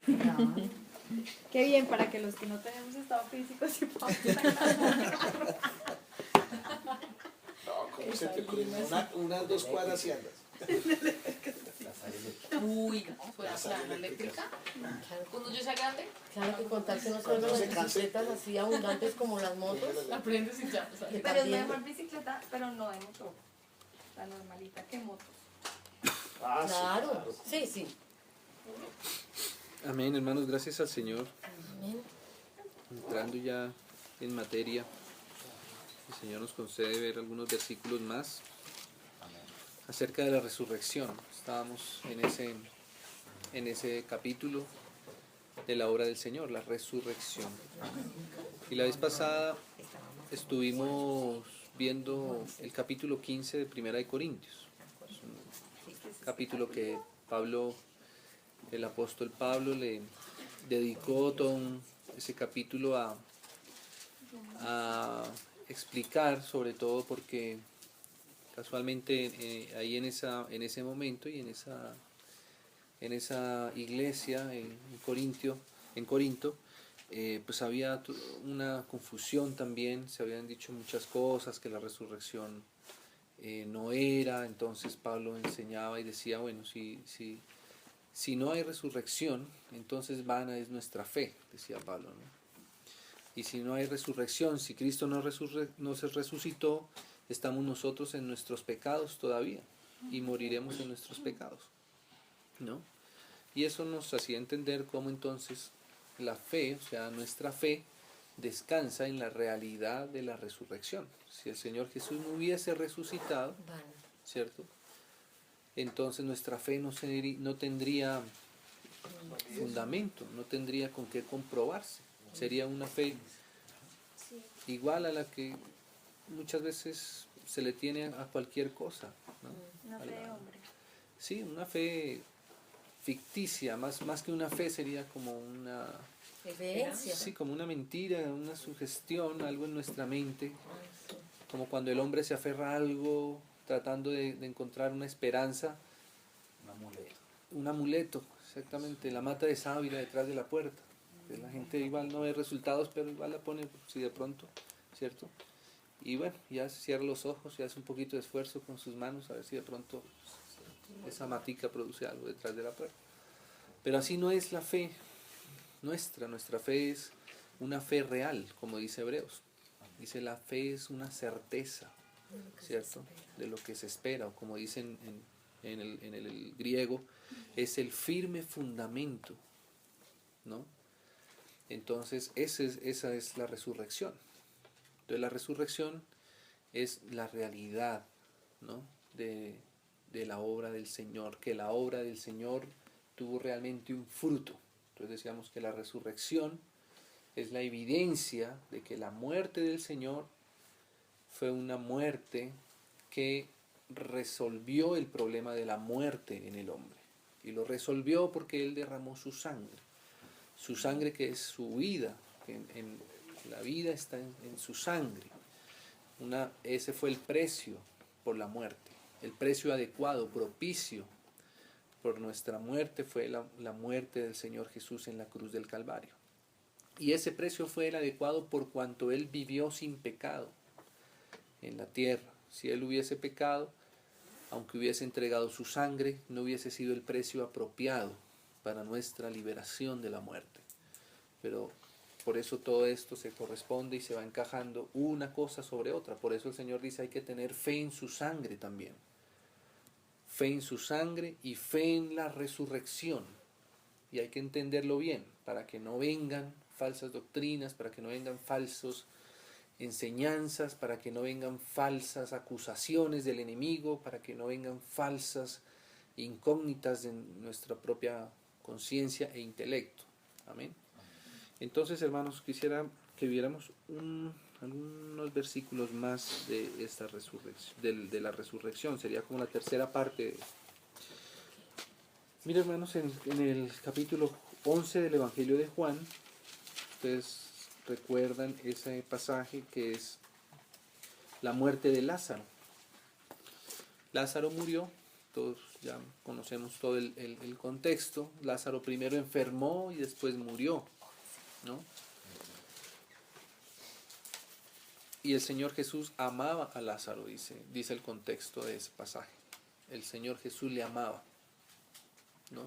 No. Qué bien, para que los que no tenemos estado físico sí podamos sacar. No, ¿cómo se te ocurre? Unas 2 cuadras y andas. Uy, ¿puede hacer la eléctrica? Cuando yo sea grande, Claro que contar que no se vuelven las bicicletas así abundantes como las motos. aprendes y ya. O sea, Pero es mejor bicicleta, pero no de motor. La normalita que motos. Ah, sí, Claro, sí, sí. Amén, hermanos, gracias al Señor. Amén. Entrando ya en materia, el Señor nos concede ver algunos versículos más acerca de la resurrección. Estábamos en ese capítulo de la obra del Señor, la resurrección. Y la vez pasada estuvimos viendo el capítulo 15 de Primera de Corintios. Es un capítulo que el apóstol Pablo le dedicó todo ese capítulo a explicar, sobre todo porque casualmente ahí en ese momento y en esa iglesia en Corinto, pues había una confusión también, se habían dicho muchas cosas, que la resurrección no era. Entonces Pablo enseñaba y decía, bueno, si no hay resurrección, entonces vana es nuestra fe, decía Pablo, ¿no? Y si no hay resurrección, si Cristo no se resucitó, estamos nosotros en nuestros pecados todavía y moriremos en nuestros pecados, ¿no? Y eso nos hacía entender cómo entonces la fe, o sea, nuestra fe, descansa en la realidad de la resurrección. Si el Señor Jesús no hubiese resucitado, ¿cierto?, entonces nuestra fe no tendría fundamento, no tendría con qué comprobarse. Sería una fe igual a la que muchas veces se le tiene a cualquier cosa, ¿no? Una fe de hombre. Sí, una fe ficticia, más que una fe sería como una... Creencia. Sí, como una mentira, una sugestión, algo en nuestra mente, como cuando el hombre se aferra a algo tratando de encontrar una esperanza. Un amuleto, exactamente, la mata de sábila detrás de la puerta. La gente igual no ve resultados, pero igual la pone si de pronto, ¿cierto? Y bueno, ya se cierra los ojos y hace un poquito de esfuerzo con sus manos a ver si de pronto esa matica produce algo detrás de la puerta. Pero así no es la fe nuestra fe es una fe real, como dice Hebreos. Dice, la fe es una certeza, ¿cierto?, de lo que se espera, o como dicen en el griego, es el firme fundamento, ¿no? Entonces esa es la resurrección. Entonces la resurrección es la realidad, ¿no?, de la obra del Señor, que la obra del Señor tuvo realmente un fruto. Entonces decíamos que la resurrección es la evidencia de que la muerte del Señor fue una muerte que resolvió el problema de la muerte en el hombre. Y lo resolvió porque Él derramó su sangre que es su vida, que la vida está en su sangre. Ese fue el precio por la muerte, el precio adecuado, propicio por nuestra muerte fue la muerte del Señor Jesús en la cruz del Calvario. Y ese precio fue el adecuado por cuanto Él vivió sin pecado en la tierra. Si Él hubiese pecado, aunque hubiese entregado su sangre, no hubiese sido el precio apropiado para nuestra liberación de la muerte. Pero por eso todo esto se corresponde y se va encajando una cosa sobre otra. Por eso el Señor dice, hay que tener fe en su sangre también. Fe en su sangre y fe en la resurrección. Y hay que entenderlo bien, para que no vengan falsas doctrinas, para que no vengan falsas enseñanzas, para que no vengan falsas acusaciones del enemigo, para que no vengan falsas incógnitas de nuestra propia conciencia e intelecto. Amén. Entonces, hermanos, quisiera que viéramos algunos versículos más de esta resurrección, de la resurrección. Sería como la tercera parte. Mira, hermanos, en el capítulo 11 del Evangelio de Juan, ustedes recuerdan ese pasaje que es la muerte de Lázaro. Lázaro murió, todos Ya conocemos todo el contexto. Lázaro primero enfermó y después murió, ¿no? Y el Señor Jesús amaba a Lázaro, dice el contexto de ese pasaje. El Señor Jesús le amaba, ¿no?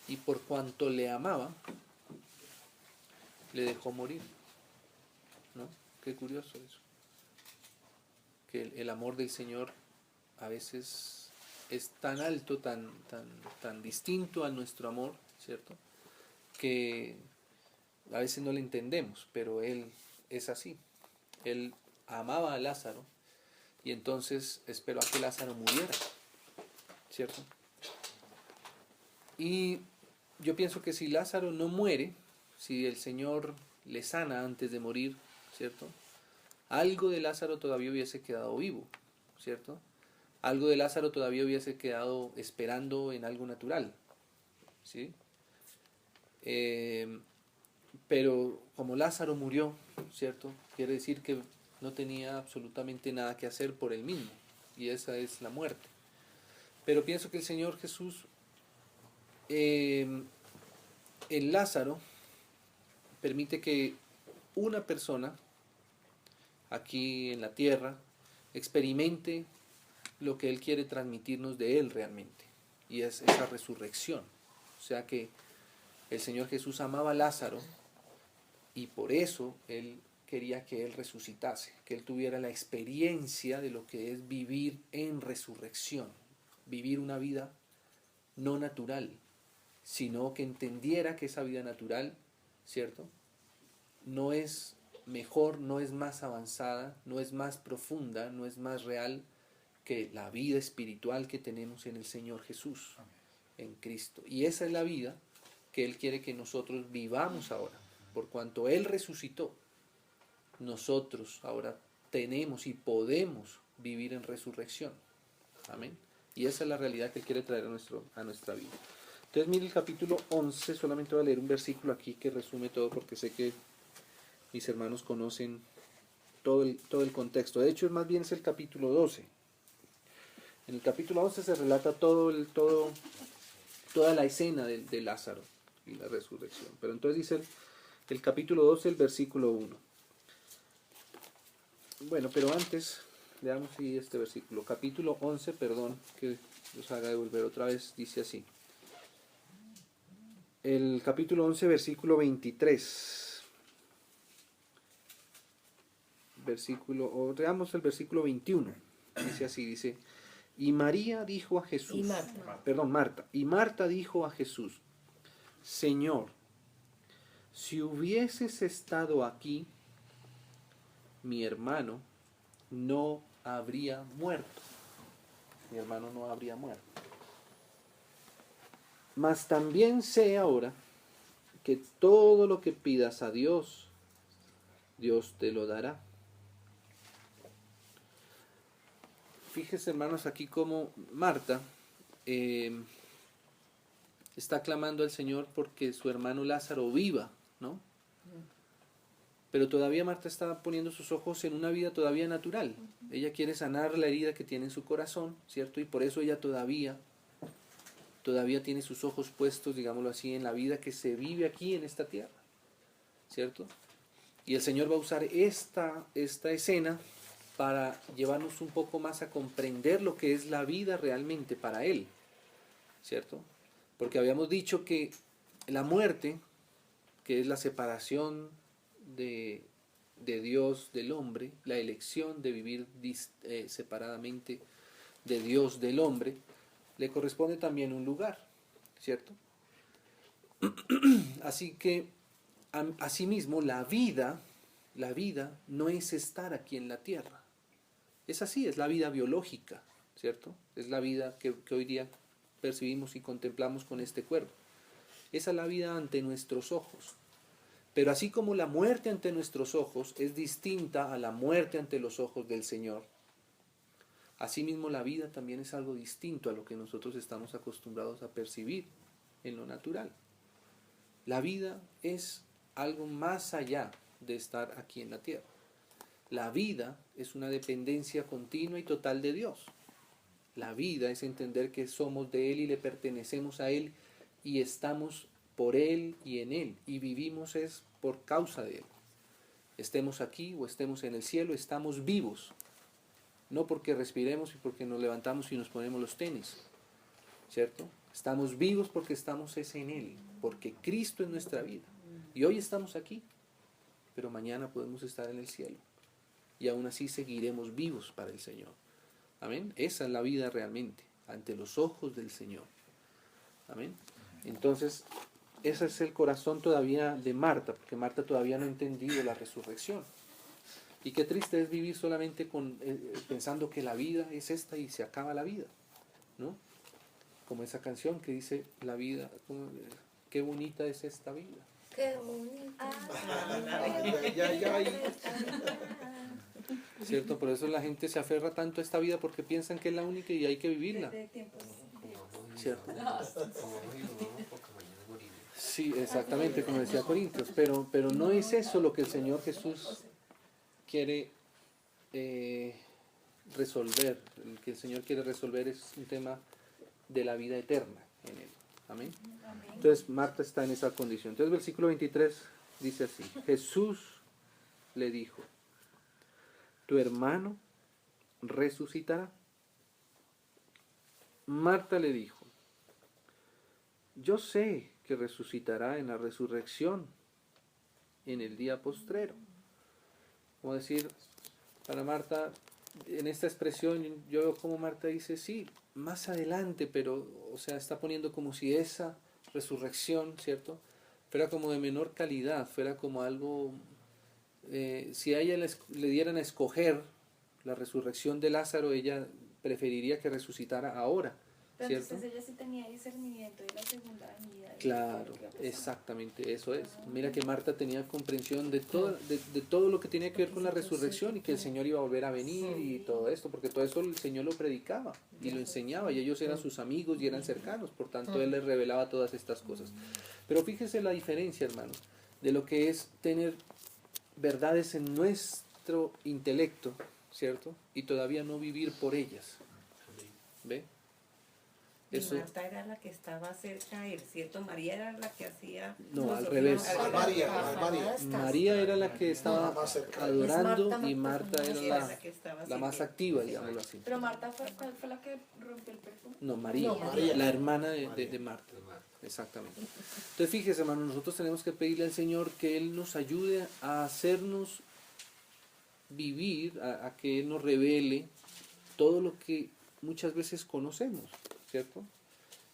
Y por cuanto le amaba, le dejó morir, ¿no? Qué curioso eso. Que el amor del Señor a veces es tan alto, tan distinto a nuestro amor, ¿cierto? Que a veces no le entendemos, pero Él es así. Él amaba a Lázaro y entonces esperó a que Lázaro muriera, ¿cierto? Y yo pienso que si Lázaro no muere, si el Señor le sana antes de morir, ¿cierto? Algo de Lázaro todavía hubiese quedado vivo, ¿cierto? Algo de Lázaro todavía hubiese quedado esperando en algo natural, ¿sí? Pero como Lázaro murió, ¿cierto? Quiere decir que no tenía absolutamente nada que hacer por él mismo, y esa es la muerte. Pero pienso que el Señor Jesús, en Lázaro, permite que una persona aquí en la tierra experimente lo que Él quiere transmitirnos de Él realmente, y es esa resurrección. O sea que el Señor Jesús amaba a Lázaro y por eso Él quería que Él resucitase, que Él tuviera la experiencia de lo que es vivir en resurrección, vivir una vida no natural, sino que entendiera que esa vida natural, ¿cierto?, no es mejor, no es más avanzada, no es más profunda, no es más real que la vida espiritual que tenemos en el Señor Jesús, en Cristo. Y esa es la vida que Él quiere que nosotros vivamos ahora. Por cuanto Él resucitó, nosotros ahora tenemos y podemos vivir en resurrección. Amén. Y esa es la realidad que Él quiere traer a nuestra vida. Entonces mire el capítulo 11, solamente voy a leer un versículo aquí que resume todo, porque sé que mis hermanos conocen todo el contexto. De hecho, más bien es el capítulo 12. En el capítulo 11 se relata toda la escena de Lázaro y la resurrección. Pero entonces dice el capítulo 12, el versículo 1. Bueno, pero antes, leamos este versículo. Capítulo 11, perdón, que los haga devolver otra vez, dice así. El capítulo 11, versículo 23. Veamos el versículo 21. Dice así, dice: y María dijo a Jesús, Marta, y Marta dijo a Jesús: Señor, si hubieses estado aquí, mi hermano no habría muerto. Mi hermano no habría muerto. Mas también sé ahora que todo lo que pidas a Dios, Dios te lo dará. Fíjese, hermanos, aquí como Marta está clamando al Señor porque su hermano Lázaro viva, ¿no? Pero todavía Marta está poniendo sus ojos en una vida todavía natural. Ella quiere sanar la herida que tiene en su corazón, ¿cierto? Y por eso ella todavía tiene sus ojos puestos, digámoslo así, en la vida que se vive aquí en esta tierra, ¿cierto? Y el Señor va a usar esta escena para llevarnos un poco más a comprender lo que es la vida realmente para Él, ¿cierto? Porque habíamos dicho que la muerte, que es la separación de Dios del hombre, la elección de vivir separadamente de Dios del hombre, le corresponde también un lugar, ¿cierto? Así que, asimismo, la vida no es estar aquí en la tierra. Es así, es la vida biológica, ¿cierto? Es la vida que hoy día percibimos y contemplamos con este cuerpo. Esa es la vida ante nuestros ojos. Pero así como la muerte ante nuestros ojos es distinta a la muerte ante los ojos del Señor, asimismo la vida también es algo distinto a lo que nosotros estamos acostumbrados a percibir en lo natural. La vida es algo más allá de estar aquí en la tierra. La vida es una dependencia continua y total de Dios. La vida es entender que somos de Él y le pertenecemos a Él y estamos por Él y en Él y vivimos es por causa de Él. Estemos aquí o estemos en el cielo, estamos vivos. No porque respiremos y porque nos levantamos y nos ponemos los tenis, ¿cierto? Estamos vivos porque estamos es en Él, porque Cristo es nuestra vida. Y hoy estamos aquí, pero mañana podemos estar en el cielo. Y aún así seguiremos vivos para el Señor. Amén. Esa es la vida realmente, ante los ojos del Señor. Amén. Entonces, ese es el corazón todavía de Marta, porque Marta todavía no ha entendido la resurrección. Y qué triste es vivir solamente pensando que la vida es esta y se acaba la vida, ¿no? Como esa canción que dice, la vida, qué bonita es esta vida. Qué bonita. ¿Cierto? Por eso la gente se aferra tanto a esta vida porque piensan que es la única y hay que vivirla. Desde tiempos. ¿Cierto? Sí, exactamente, como decía Corintios, pero no es eso lo que el Señor Jesús quiere resolver. El que el Señor quiere resolver es un tema de la vida eterna en Él. Amén. Entonces Marta está en esa condición. Entonces versículo 23 dice así: Jesús le dijo, tu hermano resucitará. Marta le dijo, yo sé que resucitará en la resurrección en el día postrero. Como decir, para Marta, en esta expresión yo veo como Marta dice, sí, más adelante, pero, o sea, está poniendo como si esa resurrección, ¿cierto?, fuera como de menor calidad, fuera como algo, si a ella le dieran a escoger la resurrección de Lázaro, ella preferiría que resucitara ahora, Pero ¿cierto? entonces ella sí tenía discernimiento de la segunda venida. Claro, exactamente, eso es. Mira que Marta tenía comprensión de todo lo que tenía que ver con la resurrección y que el Señor iba a volver a venir y todo esto, porque todo eso el Señor lo predicaba y lo enseñaba y ellos eran sus amigos y eran cercanos, por tanto Él les revelaba todas estas cosas. Pero fíjese la diferencia, hermano, de lo que es tener verdades en nuestro intelecto, ¿cierto? Y todavía no vivir por ellas. ¿Ve? Eso. Marta era la que estaba cerca de él, ¿cierto? María era la que hacía... No, al revés. María era la que estaba adorando y Marta era la más activa, digámoslo así. Pero Marta ¿cuál fue la que rompió el perfume? No, María, la hermana de Marta. Exactamente. Entonces fíjese, hermano, nosotros tenemos que pedirle al Señor que Él nos ayude a hacernos vivir, a que Él nos revele todo lo que muchas veces conocemos, ¿cierto?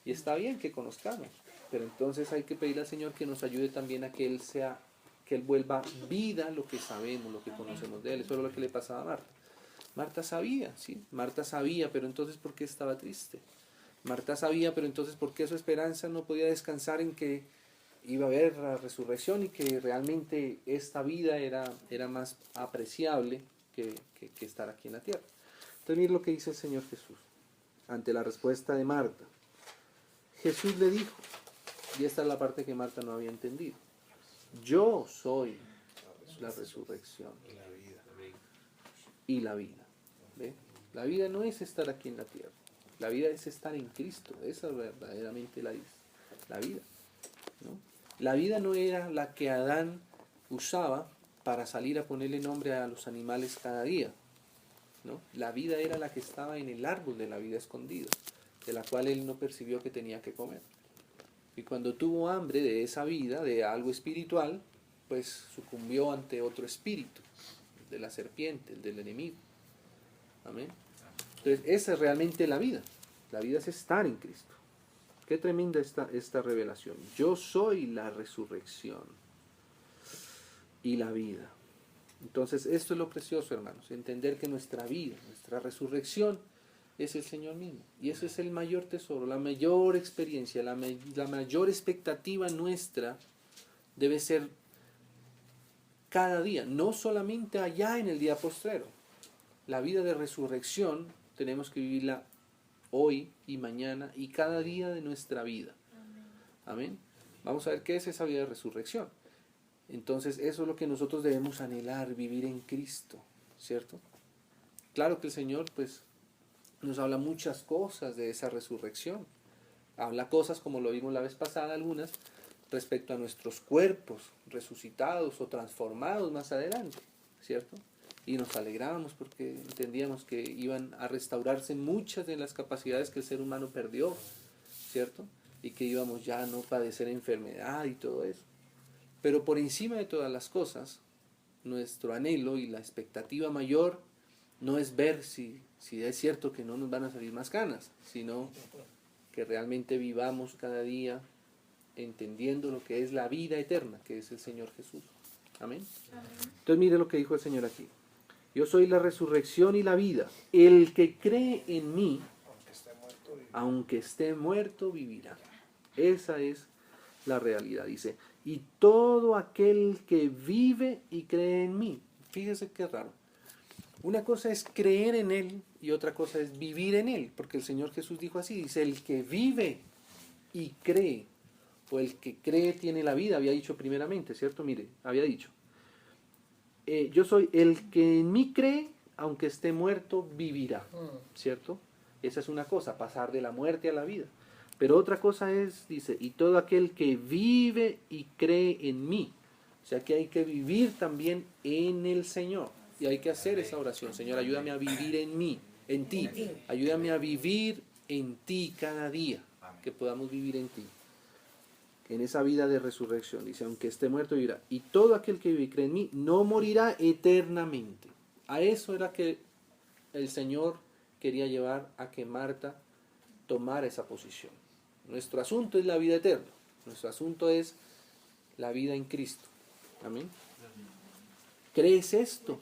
Y está bien que conozcamos, pero entonces hay que pedirle al Señor que nos ayude también a que Él vuelva vida lo que sabemos, lo que conocemos de Él. Eso es lo que le pasaba a Marta. Marta sabía, ¿sí? Marta sabía, pero entonces ¿por qué estaba triste? Marta sabía, pero entonces ¿por qué su esperanza no podía descansar en que iba a haber la resurrección y que realmente esta vida era más apreciable que estar aquí en la tierra? Entonces mire lo que dice el Señor Jesús ante la respuesta de Marta. Jesús le dijo, y esta es la parte que Marta no había entendido, yo soy la resurrección y la vida. ¿Ve? La vida no es estar aquí en la tierra, la vida es estar en Cristo. Esa es verdaderamente la vida, ¿no? La vida no era la que Adán usaba para salir a ponerle nombre a los animales cada día, ¿no? La vida era la que estaba en el árbol de la vida escondido, de la cual él no percibió que tenía que comer. Y cuando tuvo hambre de esa vida, de algo espiritual, pues sucumbió ante otro espíritu, de la serpiente, el del enemigo. Amén. Entonces, esa es realmente la vida. La vida es estar en Cristo. Qué tremenda esta revelación. Yo soy la resurrección y la vida. Entonces, esto es lo precioso, hermanos, entender que nuestra vida, nuestra resurrección es el Señor mismo. Y eso es el mayor tesoro, la mayor experiencia, la mayor expectativa nuestra debe ser cada día, no solamente allá en el día postrero. La vida de resurrección tenemos que vivirla hoy y mañana y cada día de nuestra vida. Amén. Vamos a ver qué es esa vida de resurrección. Entonces eso es lo que nosotros debemos anhelar, vivir en Cristo, ¿cierto? Claro que el Señor pues nos habla muchas cosas de esa resurrección. Habla cosas, como lo vimos la vez pasada, algunas, respecto a nuestros cuerpos resucitados o transformados más adelante, ¿cierto? Y nos alegrábamos porque entendíamos que iban a restaurarse muchas de las capacidades que el ser humano perdió, ¿cierto? Y que íbamos ya a no padecer enfermedad y todo eso. Pero por encima de todas las cosas, nuestro anhelo y la expectativa mayor no es ver si es cierto que no nos van a salir más canas, sino que realmente vivamos cada día entendiendo lo que es la vida eterna, que es el Señor Jesús. Amén. Entonces mire lo que dijo el Señor aquí. Yo soy la resurrección y la vida. El que cree en mí, aunque esté muerto, vivirá. Esa es la realidad, dice. Y todo aquel que vive y cree en mí. Fíjese qué raro. Una cosa es creer en Él y otra cosa es vivir en Él. Porque el Señor Jesús dijo así, dice, el que vive y cree, o el que cree tiene la vida, había dicho primeramente, ¿cierto? Mire, había dicho. Yo soy el que en mí cree, aunque esté muerto, vivirá, ¿cierto? Esa es una cosa, pasar de la muerte a la vida. Pero otra cosa es, dice, y todo aquel que vive y cree en mí. O sea que hay que vivir también en el Señor. Y hay que hacer esa oración. Señor, ayúdame a vivir en mí, en ti. Ayúdame a vivir en ti cada día. Que podamos vivir en ti. En esa vida de resurrección. Dice, aunque esté muerto, vivirá. Y todo aquel que vive y cree en mí no morirá eternamente. A eso era que el Señor quería llevar a que Marta tomara esa posición. Nuestro asunto es la vida eterna. Nuestro asunto es la vida en Cristo. Amén. ¿Crees esto?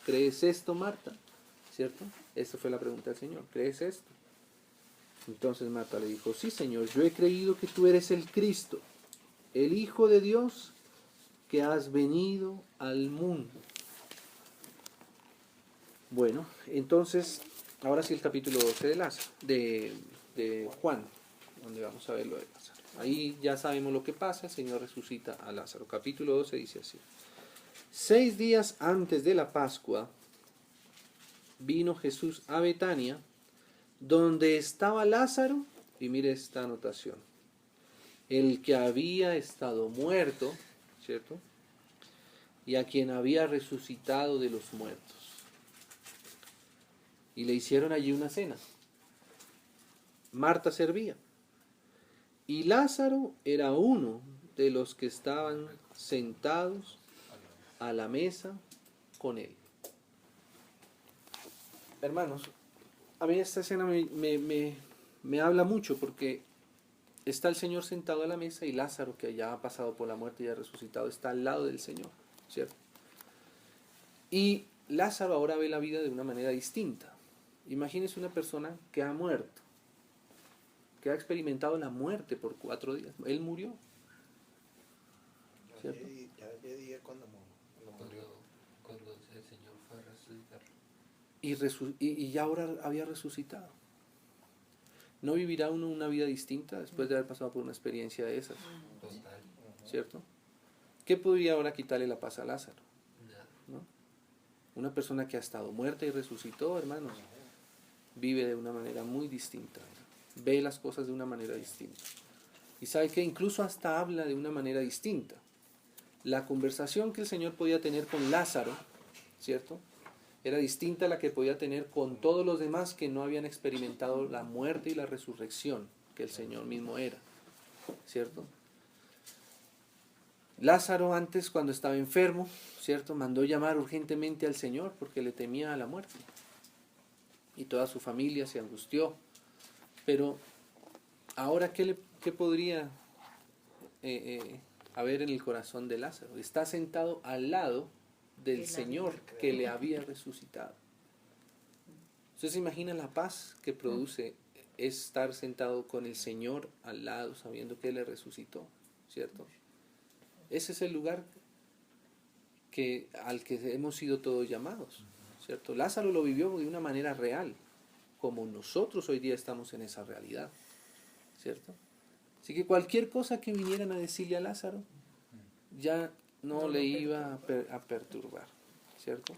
¿Crees esto, Marta? ¿Cierto? Esa fue la pregunta del Señor. ¿Crees esto? Entonces Marta le dijo, sí, Señor, yo he creído que tú eres el Cristo, el Hijo de Dios, que has venido al mundo. Bueno, entonces, ahora sí el capítulo 12 de Juan, donde vamos a ver lo de Lázaro. Ahí ya sabemos lo que pasa, el Señor resucita a Lázaro. Capítulo 12 dice así. 6 días antes de la Pascua, vino Jesús a Betania, donde estaba Lázaro, y mire esta anotación, el que había estado muerto, ¿cierto? Y a quien había resucitado de los muertos. Y le hicieron allí una cena. Marta servía. Y Lázaro era uno de los que estaban sentados a la mesa con él. Hermanos, a mí esta escena me habla mucho porque está el Señor sentado a la mesa y Lázaro, que ya ha pasado por la muerte y ha resucitado, está al lado del Señor, ¿cierto? Y Lázaro ahora ve la vida de una manera distinta. Imagínese una persona que ha muerto, que ha experimentado la muerte por 4 días. Él murió, ¿cierto? Ya dije cuando murió. Cuando el Señor fue a resucitar. Y ya ahora había resucitado. ¿No vivirá uno una vida distinta después de haber pasado por una experiencia de esas? Total. ¿Cierto? ¿Qué podría ahora quitarle la paz a Lázaro? Nada. ¿No? Una persona que ha estado muerta y resucitó, hermanos, vive de una manera muy distinta. Ve las cosas de una manera distinta. Y sabe que incluso hasta habla de una manera distinta. La conversación que el Señor podía tener con Lázaro, ¿cierto?, era distinta a la que podía tener con todos los demás que no habían experimentado la muerte y la resurrección que el Señor mismo era, ¿cierto? Lázaro antes, cuando estaba enfermo, ¿cierto?, mandó llamar urgentemente al Señor porque le temía a la muerte. Y toda su familia se angustió. Pero ahora, ¿qué podría haber en el corazón de Lázaro? Está sentado al lado del Señor que le había resucitado. ¿Usted se imagina la paz que produce estar sentado con el Señor al lado, sabiendo que Él le resucitó? ¿Cierto? Ese es el lugar al que hemos sido todos llamados, ¿cierto? Lázaro lo vivió de una manera real, como nosotros hoy día estamos en esa realidad, ¿cierto? Así que cualquier cosa que vinieran a decirle a Lázaro, ya no le iba a perturbar, ¿cierto?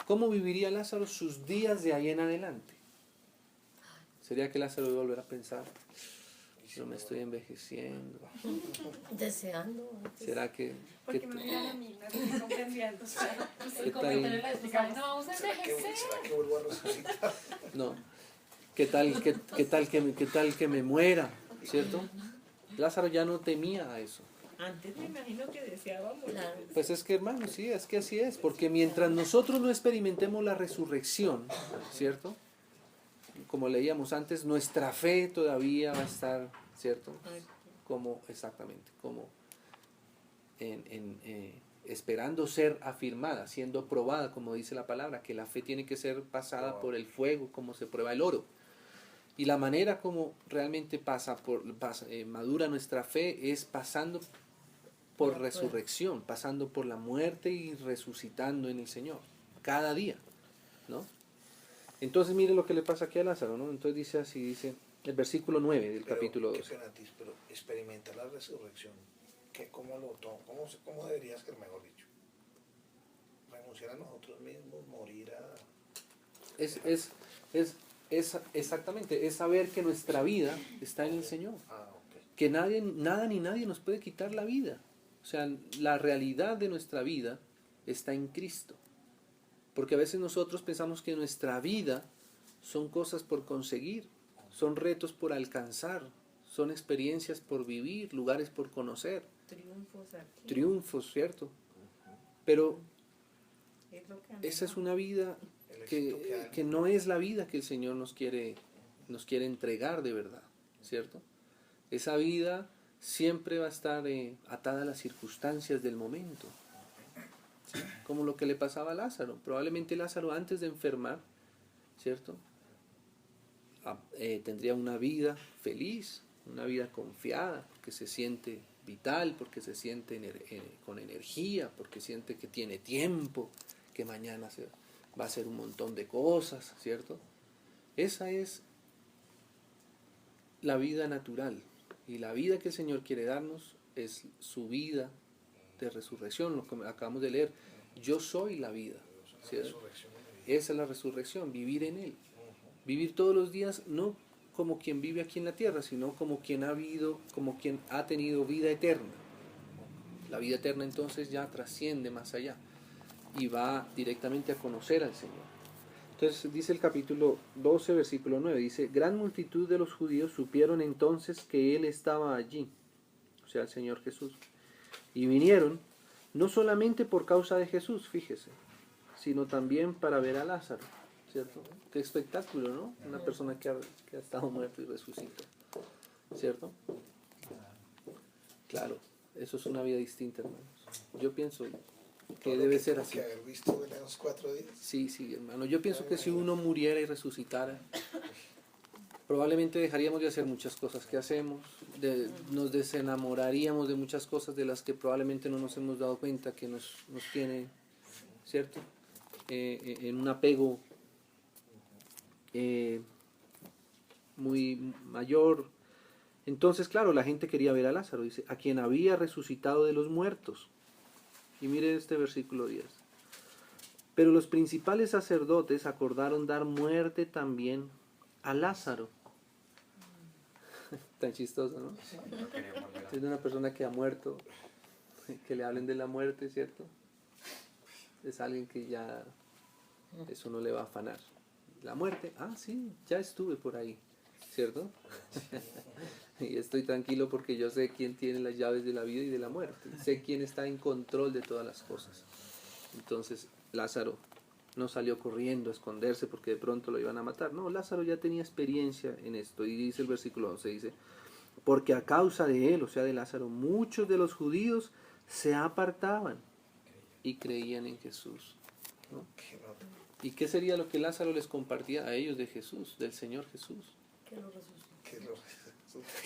¿Cómo viviría Lázaro sus días de ahí en adelante? ¿Sería que Lázaro iba a volver a pensar? Pero me estoy envejeciendo. Deseando. ¿Será que Porque me miran a mí, no estoy comprendiendo. O sea, ¿Qué tal? No vamos a envejecer. ¿Será que vuelvo a resucitar? No. ¿Qué tal que me muera? ¿Cierto? Lázaro ya no temía a eso. Antes me imagino que deseaba morir. Claro. Pues es que, hermano, sí, es que así es. Porque mientras nosotros no experimentemos la resurrección, ¿cierto? Como leíamos antes, nuestra fe todavía va a estar, ¿cierto? Como, exactamente, como esperando ser afirmada, siendo probada, como dice la palabra, que la fe tiene que ser pasada por el fuego, como se prueba el oro. Y la manera como realmente madura nuestra fe es pasando por resurrección, pasando por la muerte y resucitando en el Señor, cada día, ¿no? Entonces mire lo que le pasa aquí a Lázaro, ¿no? Entonces dice así, dice el versículo 9 del capítulo 2. Pero experimenta la resurrección. ¿Cómo lo tomo? ¿Cómo debería ser, mejor dicho? Renunciar a nosotros mismos, morir a... Es exactamente, es saber que nuestra vida está en el Señor. Que nada ni nadie nos puede quitar la vida. O sea, la realidad de nuestra vida está en Cristo. Porque a veces nosotros pensamos que nuestra vida son cosas por conseguir, son retos por alcanzar, son experiencias por vivir, lugares por conocer. Triunfos, ¿cierto? Pero esa es una vida que no es la vida que el Señor nos quiere entregar de verdad, ¿cierto? Esa vida siempre va a estar atada a las circunstancias del momento, ¿sí? Como lo que le pasaba a Lázaro. Probablemente Lázaro, antes de enfermar, ¿cierto? Tendría una vida feliz, una vida confiada, porque se siente vital, porque se siente con energía, porque siente que tiene tiempo, que mañana va a hacer un montón de cosas, ¿cierto? Esa es la vida natural. Y la vida que el Señor quiere darnos es su vida de resurrección, lo que acabamos de leer. Yo soy la vida, ¿cierto? Esa es la resurrección, vivir en Él. Vivir todos los días, no como quien vive aquí en la tierra, sino como quien ha tenido vida eterna. La vida eterna entonces ya trasciende más allá y va directamente a conocer al Señor. Entonces dice el capítulo 12, versículo 9, dice: gran multitud de los judíos supieron entonces que Él estaba allí, o sea, el Señor Jesús, y vinieron no solamente por causa de Jesús, fíjese, sino también para ver a Lázaro, ¿cierto? Qué espectáculo, ¿no? Una persona que ha estado muerta y resucita, ¿cierto? Claro, eso es una vida distinta, hermanos. Yo pienso que debe ser así. Que haber visto en los 4 días. Sí, hermano. Yo pienso que si uno muriera y resucitara, probablemente dejaríamos de hacer muchas cosas que hacemos, nos desenamoraríamos de muchas cosas de las que probablemente no nos hemos dado cuenta que nos tiene, ¿cierto? En un apego muy mayor. Entonces, claro, la gente quería ver a Lázaro, dice, a quien había resucitado de los muertos. Y mire este versículo 10. Pero los principales sacerdotes acordaron dar muerte también a Lázaro. Tan chistoso, ¿no? Es una persona que ha muerto, que le hablen de la muerte, ¿cierto? Es alguien que ya eso no le va a afanar. La muerte, sí, ya estuve por ahí, ¿cierto? Y estoy tranquilo porque yo sé quién tiene las llaves de la vida y de la muerte. Sé quién está en control de todas las cosas. Entonces Lázaro no salió corriendo a esconderse porque de pronto lo iban a matar. No, Lázaro ya tenía experiencia en esto. Y dice el versículo 11, dice, porque a causa de él, o sea de Lázaro, muchos de los judíos se apartaban y creían en Jesús, ¿no? ¿Y qué sería lo que Lázaro les compartía a ellos de Jesús, del Señor Jesús? Que lo resucitó.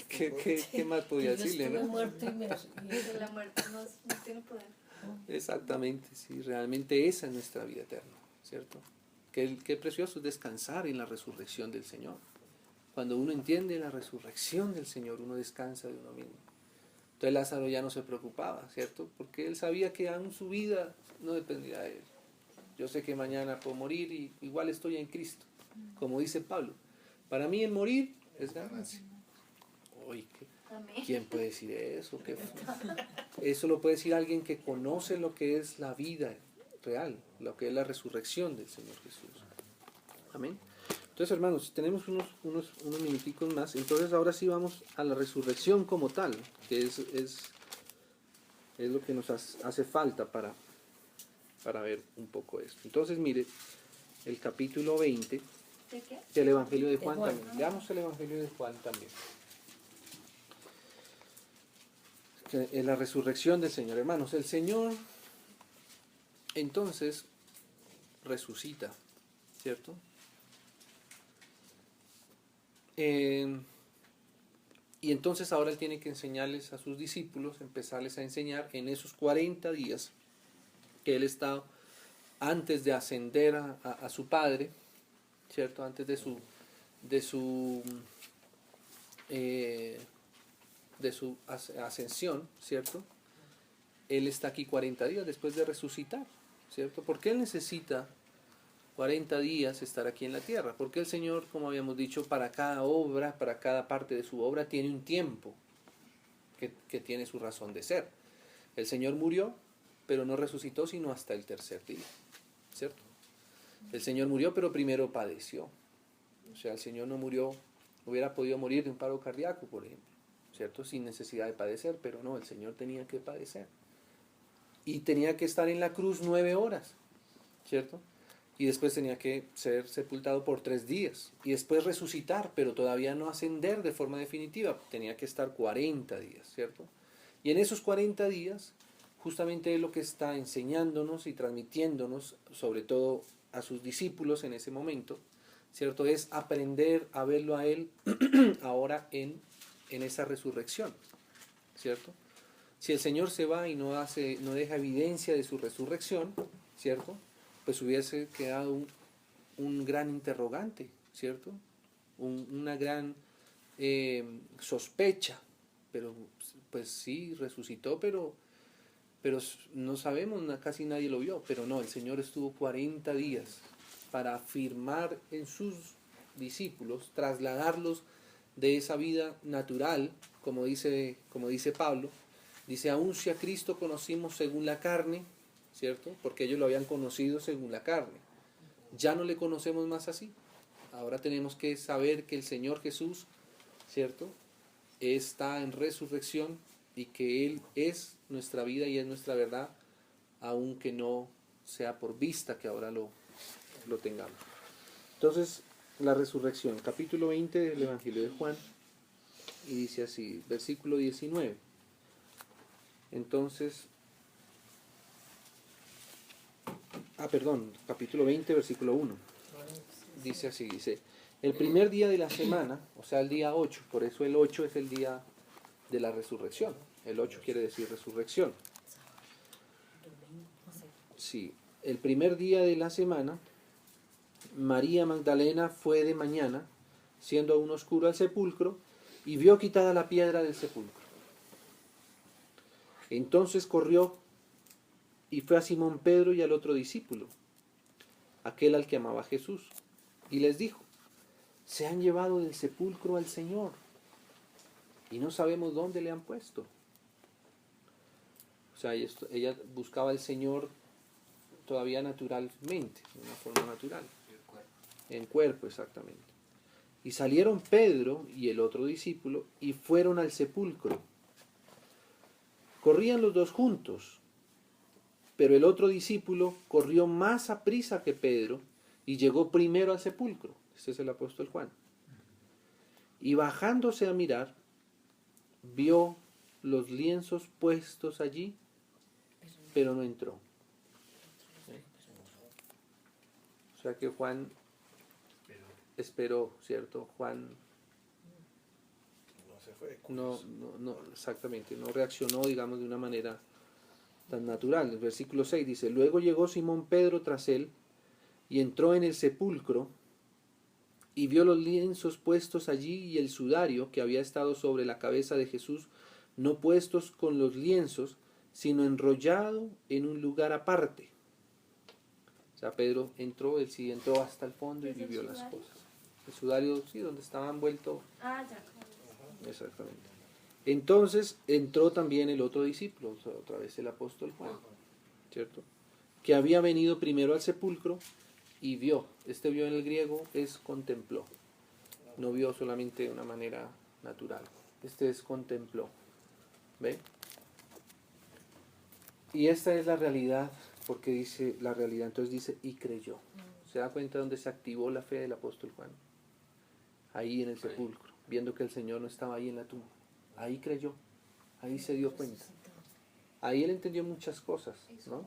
¿Qué más podía decirle, no? Muerto y Que la muerte no tiene poder. Exactamente, sí, realmente esa es nuestra vida eterna, ¿cierto? Qué precioso es descansar en la resurrección del Señor. Cuando uno entiende la resurrección del Señor, uno descansa de uno mismo. Entonces Lázaro ya no se preocupaba, ¿cierto? Porque él sabía que aún su vida no dependía de él. Yo sé que mañana puedo morir y igual estoy en Cristo. Como dice Pablo, Para mí el morir es ganancia. Uy, Amén. ¿quién puede decir eso? Eso lo puede decir alguien que conoce lo que es la vida real, lo que es la resurrección del Señor Jesús. Amén. Entonces, hermanos, tenemos unos minuticos más. Entonces, ahora sí vamos a la resurrección como tal, que es lo que nos hace falta para ver un poco esto. Entonces, mire, el capítulo 20 ¿De qué? del Evangelio de Juan, De Juan. también. Leamos el Evangelio de Juan también. Que es la resurrección del Señor. Hermanos, el Señor entonces resucita, ¿cierto? Y entonces ahora Él tiene que enseñarles a sus discípulos, empezarles a enseñar en esos 40 días que Él está antes de ascender a su Padre, ¿cierto? Antes de su ascensión, ¿cierto? Él está aquí 40 días después de resucitar, ¿cierto? Porque Él necesita 40 días estar aquí en la tierra, porque el Señor, como habíamos dicho, para cada obra, para cada parte de su obra, tiene un tiempo que tiene su razón de ser. El Señor murió, pero no resucitó sino hasta el tercer día, ¿cierto? El Señor murió, pero primero padeció. O sea, el Señor no murió, hubiera podido morir de un paro cardíaco, por ejemplo, ¿cierto? Sin necesidad de padecer, pero no, el Señor tenía que padecer. Y tenía que estar en la cruz 9 horas, ¿cierto? Y después tenía que ser sepultado por 3 días. Y después resucitar, pero todavía no ascender de forma definitiva. Tenía que estar 40 días, ¿cierto? Y en esos 40 días, justamente es lo que está enseñándonos y transmitiéndonos, sobre todo a sus discípulos en ese momento, ¿cierto? Es aprender a verlo a Él ahora en esa resurrección, ¿cierto? Si el Señor se va y no deja evidencia de su resurrección, ¿cierto? Pues hubiese quedado un gran interrogante, ¿cierto? Una gran sospecha, pero pues sí, resucitó, pero no sabemos, casi nadie lo vio, pero no, el Señor estuvo 40 días para afirmar en sus discípulos, trasladarlos de esa vida natural, como dice Pablo, dice, aun si a Cristo conocimos según la carne, ¿cierto? Porque ellos lo habían conocido según la carne. Ya no le conocemos más así. Ahora tenemos que saber que el Señor Jesús, ¿cierto? Está en resurrección y que Él es nuestra vida y es nuestra verdad, aunque no sea por vista que ahora lo tengamos. Entonces, la resurrección, capítulo 20 del Evangelio de Juan, y dice así, versículo 19. Entonces, capítulo 20, versículo 1. Dice así, dice, el primer día de la semana, o sea, el día 8, por eso el 8 es el día de la resurrección. El 8 quiere decir resurrección. Sí, el primer día de la semana, María Magdalena fue de mañana, siendo aún oscuro, al sepulcro, y vio quitada la piedra del sepulcro. Entonces corrió y fue a Simón Pedro y al otro discípulo, aquel al que amaba Jesús, y les dijo, se han llevado del sepulcro al Señor, y no sabemos dónde le han puesto. O sea, ella buscaba al Señor todavía naturalmente, de una forma natural. En cuerpo, exactamente. Y salieron Pedro y el otro discípulo y fueron al sepulcro. Corrían los dos juntos, pero el otro discípulo corrió más aprisa que Pedro y llegó primero al sepulcro. Este es el apóstol Juan. Y bajándose a mirar, vio los lienzos puestos allí, pero no entró. O sea que Juan esperó, ¿cierto? Juan No se fue. no, exactamente, no reaccionó, digamos, de una manera tan natural. El versículo 6 dice, luego llegó Simón Pedro tras él y entró en el sepulcro y vio los lienzos puestos allí y el sudario que había estado sobre la cabeza de Jesús, no puestos con los lienzos, sino enrollado en un lugar aparte. O sea, Pedro entró, él sí entró hasta el fondo y ¿Qué es el vivió las sudario? cosas. El sudario, sí, donde estaba envuelto. Ah, ya. Exactamente. Entonces entró también el otro discípulo, o sea, otra vez el apóstol Juan, ¿cierto? Que había venido primero al sepulcro y vio. Este vio en el griego es contempló. No vio solamente de una manera natural. Este es contempló. ¿Ve? Y esta es la realidad, porque dice la realidad, entonces dice y creyó. ¿Se da cuenta dónde se activó la fe del apóstol Juan? Ahí en el sepulcro, viendo que el Señor no estaba ahí en la tumba. Ahí creyó, ahí se dio cuenta. Ahí él entendió muchas cosas, ¿no?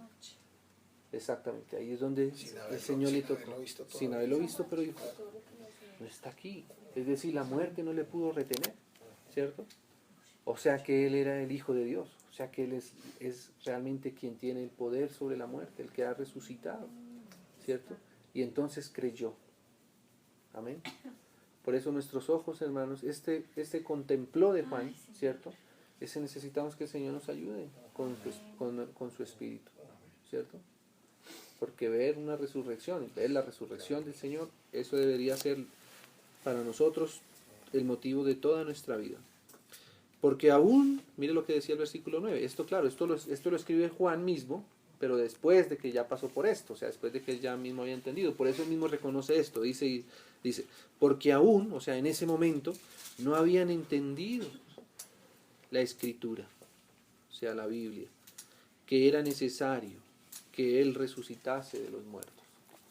Exactamente, ahí es donde el Señor le tocó. Sin haberlo visto, pero dijo, no está aquí. Es decir, la muerte no le pudo retener, ¿cierto? O sea que él era el Hijo de Dios. O sea que él es realmente quien tiene el poder sobre la muerte, el que ha resucitado, ¿cierto? Y entonces creyó. Amén. Por eso nuestros ojos, hermanos, este contempló de Juan, ¿cierto? Ese necesitamos que el Señor nos ayude con su espíritu, ¿cierto? Porque ver una resurrección, ver la resurrección del Señor, eso debería ser para nosotros el motivo de toda nuestra vida. Porque aún, mire lo que decía el versículo 9, esto claro, esto lo escribe Juan mismo, pero después de que ya pasó por esto, o sea, después de que él ya mismo había entendido, por eso él mismo reconoce esto, dice, porque aún, o sea, en ese momento, no habían entendido la Escritura, o sea, la Biblia, que era necesario que Él resucitase de los muertos.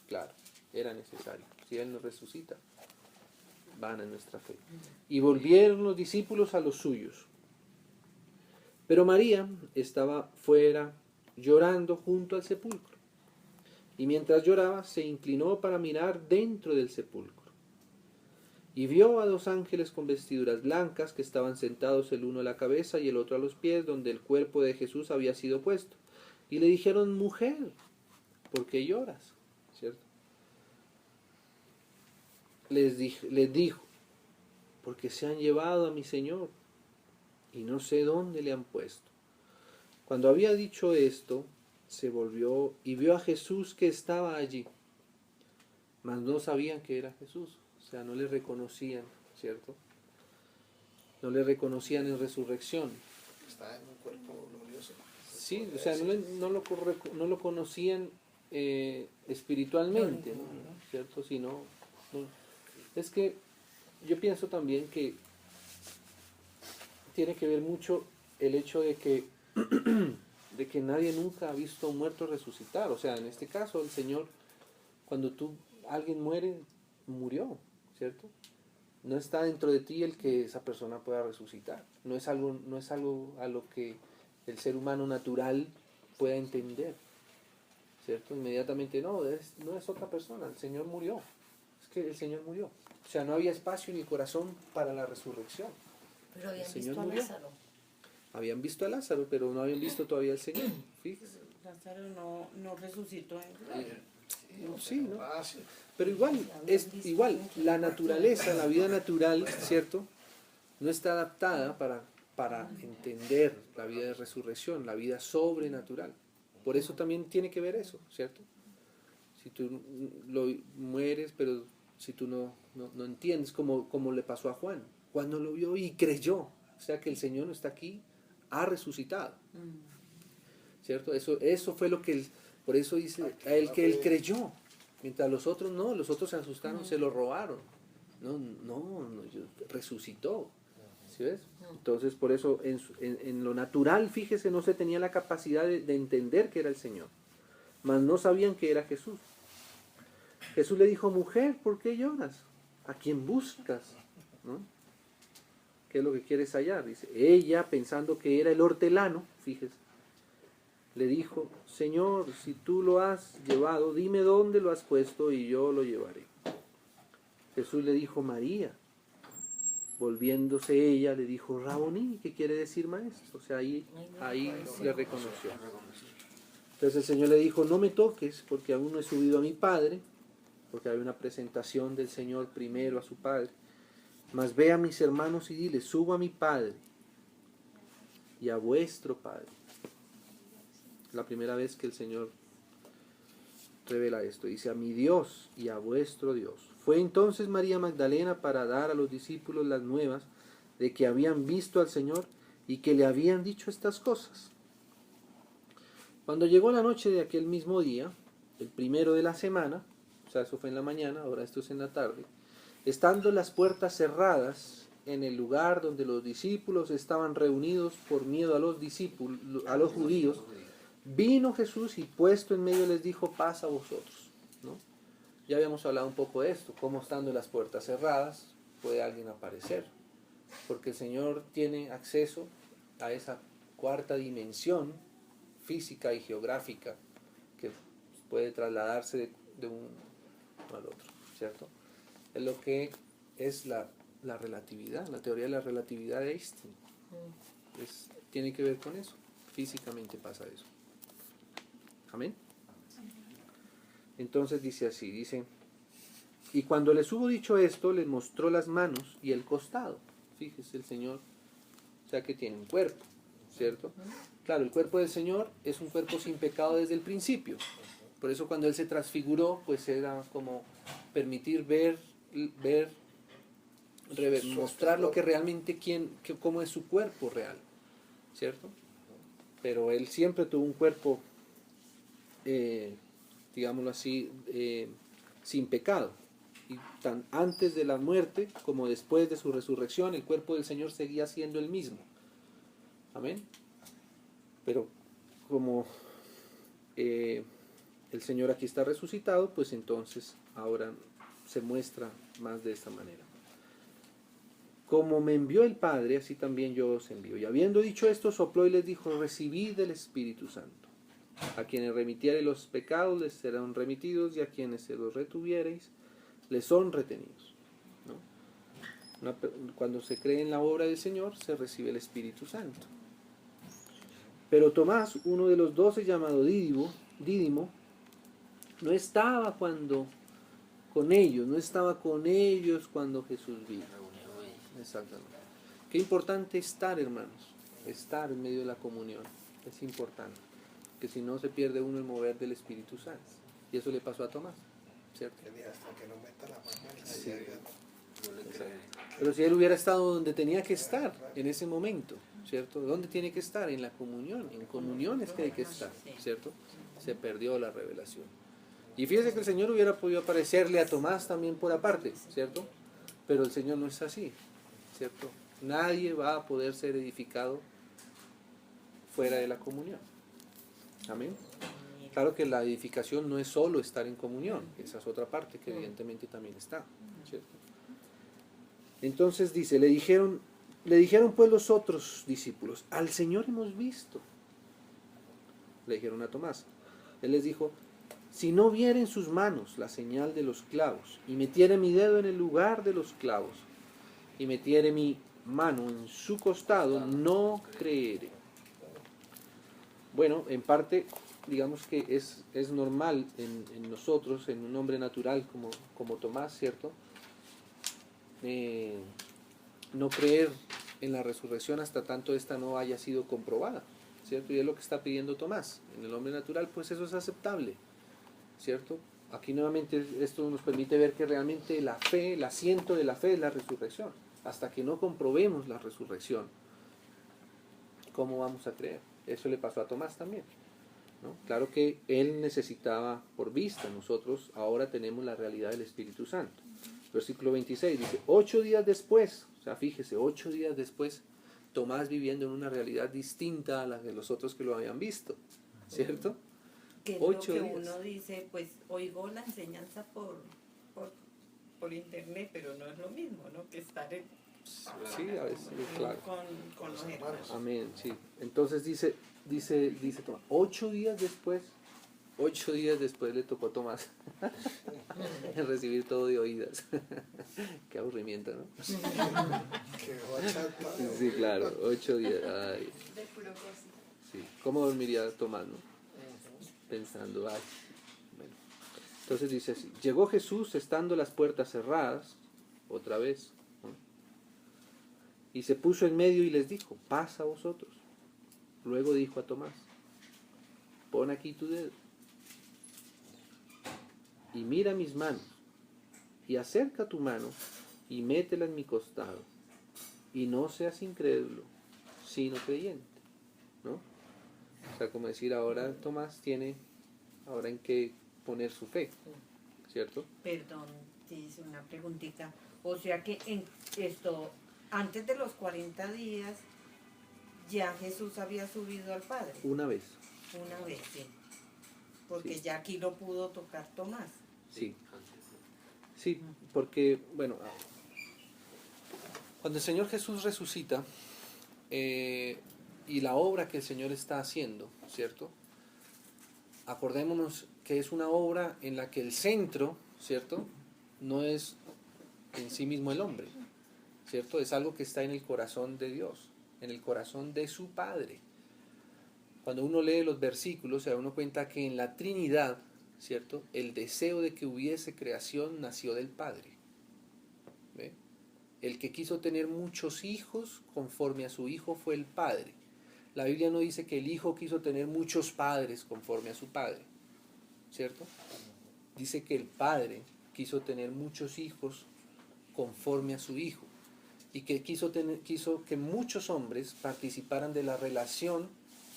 Claro, era necesario. Si Él nos resucita, van en nuestra fe. Y volvieron los discípulos a los suyos. Pero María estaba fuera llorando junto al sepulcro. Y mientras lloraba, se inclinó para mirar dentro del sepulcro. Y vio a 2 ángeles con vestiduras blancas que estaban sentados el uno a la cabeza y el otro a los pies, donde el cuerpo de Jesús había sido puesto. Y le dijeron, mujer, ¿por qué lloras? ¿Cierto? Les dijo, porque se han llevado a mi Señor y no sé dónde le han puesto. Cuando había dicho esto, se volvió y vio a Jesús que estaba allí, mas no sabían que era Jesús, o sea, no le reconocían, ¿cierto? No le reconocían en resurrección. Está en un cuerpo glorioso. Sí, o sea, no lo conocían espiritualmente, ¿no? ¿Cierto? Sino, es que yo pienso también que tiene que ver mucho el hecho de que nadie nunca ha visto a un muerto resucitar. O sea, en este caso, el Señor, cuando alguien muere, murió, ¿cierto? No está dentro de ti el que esa persona pueda resucitar. No es algo a lo que el ser humano natural pueda entender, ¿cierto? Inmediatamente no es otra persona, el Señor murió. Es que el Señor murió. O sea, no había espacio en el corazón para la resurrección. Pero habían El Señor visto a murió. Lázaro. Habían visto a Lázaro, pero no habían visto todavía al Señor. Fíjese. Lázaro no resucitó en gloria. Sí, ¿no? Sí. Pero igual, la naturaleza, la vida natural, ¿cierto? No está adaptada para entender la vida de resurrección, la vida sobrenatural. Por eso también tiene que ver eso, ¿cierto? Si tú mueres, pero si tú no entiendes, como le pasó a Juan. Juan no lo vio y creyó. O sea que el Señor no está aquí, ha resucitado. ¿Cierto? Eso fue lo que por eso dice a él que él creyó. Mientras los otros no, los otros se asustaron, se lo robaron. No, resucitó. ¿Sí ves? Entonces, por eso, en lo natural, fíjese, no se tenía la capacidad de entender que era el Señor. Mas no sabían que era Jesús. Jesús le dijo, mujer, ¿por qué lloras? ¿A quién buscas? ¿No? ¿Qué es lo que quieres hallar? Dice, ella, pensando que era el hortelano, fíjese, le dijo, Señor, si tú lo has llevado, dime dónde lo has puesto y yo lo llevaré. Jesús le dijo, María. Volviéndose ella, le dijo, Raboní, ¿qué quiere decir maestro? O sea, ahí le reconoció. Entonces el Señor le dijo, no me toques, porque aún no he subido a mi Padre, porque hay una presentación del Señor primero a su Padre. Mas ve a mis hermanos y dile, subo a mi Padre y a vuestro Padre. La primera vez que el Señor revela esto. Dice, a mi Dios y a vuestro Dios. Fue entonces María Magdalena para dar a los discípulos las nuevas de que habían visto al Señor y que le habían dicho estas cosas. Cuando llegó la noche de aquel mismo día, el primero de la semana, o sea, eso fue en la mañana, ahora esto es en la tarde, estando las puertas cerradas en el lugar donde los discípulos estaban reunidos por miedo a los discípulos, a los judíos, vino Jesús y puesto en medio les dijo, paz a vosotros, ¿no? Ya habíamos hablado un poco de esto, cómo estando las puertas cerradas puede alguien aparecer, porque el Señor tiene acceso a esa cuarta dimensión física y geográfica que puede trasladarse de uno al otro, ¿cierto? Es lo que es la relatividad, la teoría de la relatividad de Einstein. Tiene que ver con eso, físicamente pasa eso. Amén. Entonces dice así, dice, y cuando les hubo dicho esto, les mostró las manos y el costado. Fíjese el Señor, o sea que tiene un cuerpo, ¿cierto? Claro, el cuerpo del Señor es un cuerpo sin pecado desde el principio. Por eso cuando Él se transfiguró, pues era como permitir mostrar lo que realmente, cómo es su cuerpo real, ¿cierto? Pero Él siempre tuvo un cuerpo, digámoslo así, sin pecado. Y tan antes de la muerte como después de su resurrección, el cuerpo del Señor seguía siendo el mismo. Amén. Pero como el Señor aquí está resucitado, pues entonces ahora se muestra más de esta manera. Como me envió el Padre, así también yo os envío. Y habiendo dicho esto, sopló y les dijo, recibid el Espíritu Santo. A quienes remitiere los pecados les serán remitidos, y a quienes se los retuviereis les son retenidos, ¿no? Cuando se cree en la obra del Señor, se recibe el Espíritu Santo. Pero Tomás, uno de los 12 llamado Dídimo, no estaba con ellos cuando Jesús vino. Exactamente. Qué importante estar, hermanos, estar en medio de la comunión. Es importante, que si no se pierde uno el mover del Espíritu Santo. Y eso le pasó a Tomás, ¿cierto? Hasta que no meta la mano en la Sí. llaga. Pero si él hubiera estado donde tenía que estar en ese momento, ¿cierto? ¿Dónde tiene que estar? En la comunión. En comunión es que hay que estar, ¿cierto? Se perdió la revelación. Y fíjese que el Señor hubiera podido aparecerle a Tomás también por aparte, ¿cierto? Pero el Señor no es así, ¿cierto? Nadie va a poder ser edificado fuera de la comunión. Amén. Claro que la edificación no es solo estar en comunión, esa es otra parte que evidentemente también está, ¿cierto? Entonces dice, le dijeron pues los otros discípulos, al Señor hemos visto. Le dijeron a Tomás. Él les dijo, si no viere en sus manos la señal de los clavos, y metiere mi dedo en el lugar de los clavos, y metiere mi mano en su costado, no creeré. Bueno, en parte, digamos que es normal en nosotros, en un hombre natural como Tomás, ¿cierto? No creer en la resurrección hasta tanto esta no haya sido comprobada, ¿cierto? Y es lo que está pidiendo Tomás. En el hombre natural, pues eso es aceptable, ¿cierto? Aquí nuevamente esto nos permite ver que realmente la fe, el asiento de la fe es la resurrección. Hasta que no comprobemos la resurrección, ¿cómo vamos a creer? Eso le pasó a Tomás también, ¿no? Claro que él necesitaba por vista, nosotros ahora tenemos la realidad del Espíritu Santo. Versículo 26 dice, 8 días después, o sea, fíjese, 8 días después, Tomás viviendo en una realidad distinta a la de los otros que lo habían visto, ¿cierto? Que es 8 lo que días. uno dice, pues oigo la enseñanza por internet, pero no es lo mismo, ¿no? Que estar en, Sí, a veces, claro. con los hermanos. Amén, sí. Entonces dice Tomás, 8 días después le tocó a Tomás recibir todo de oídas. Qué aburrimiento, ¿no? Qué bachata. Sí, claro, 8 días. Ay, De puro gozo. sí. ¿Cómo dormiría Tomás, no? Pensando, ay. Bueno. Entonces dice así, llegó Jesús estando las puertas cerradas, otra vez, ¿no? Y se puso en medio y les dijo, paz a vosotros. Luego dijo a Tomás, pon aquí tu dedo. y mira mis manos, y acerca tu mano, y métela en mi costado, y no seas incrédulo, sino creyente, ¿no? O sea, como decir, ahora Tomás tiene ahora en qué poner su fe, ¿cierto? Perdón, te hice una preguntita. O sea que en esto, antes de los 40 días, ya Jesús había subido al Padre. Una vez, Una vez, sí. Porque Sí. ya aquí lo pudo tocar Tomás. sí. Sí, porque, bueno, cuando el Señor Jesús resucita, y la obra que el Señor está haciendo, ¿cierto? Acordémonos que es una obra en la que el centro, ¿cierto? No es en sí mismo el hombre, ¿cierto? Es algo que está en el corazón de Dios, en el corazón de su Padre. Cuando uno lee los versículos, se da uno cuenta que en la Trinidad, ¿cierto? El deseo de que hubiese creación nació del Padre. ¿Ve? El que quiso tener muchos hijos conforme a su Hijo fue el Padre. La Biblia no dice que el Hijo quiso tener muchos padres conforme a su Padre, ¿cierto? Dice que el Padre quiso tener muchos hijos conforme a su Hijo y que quiso que muchos hombres participaran de la relación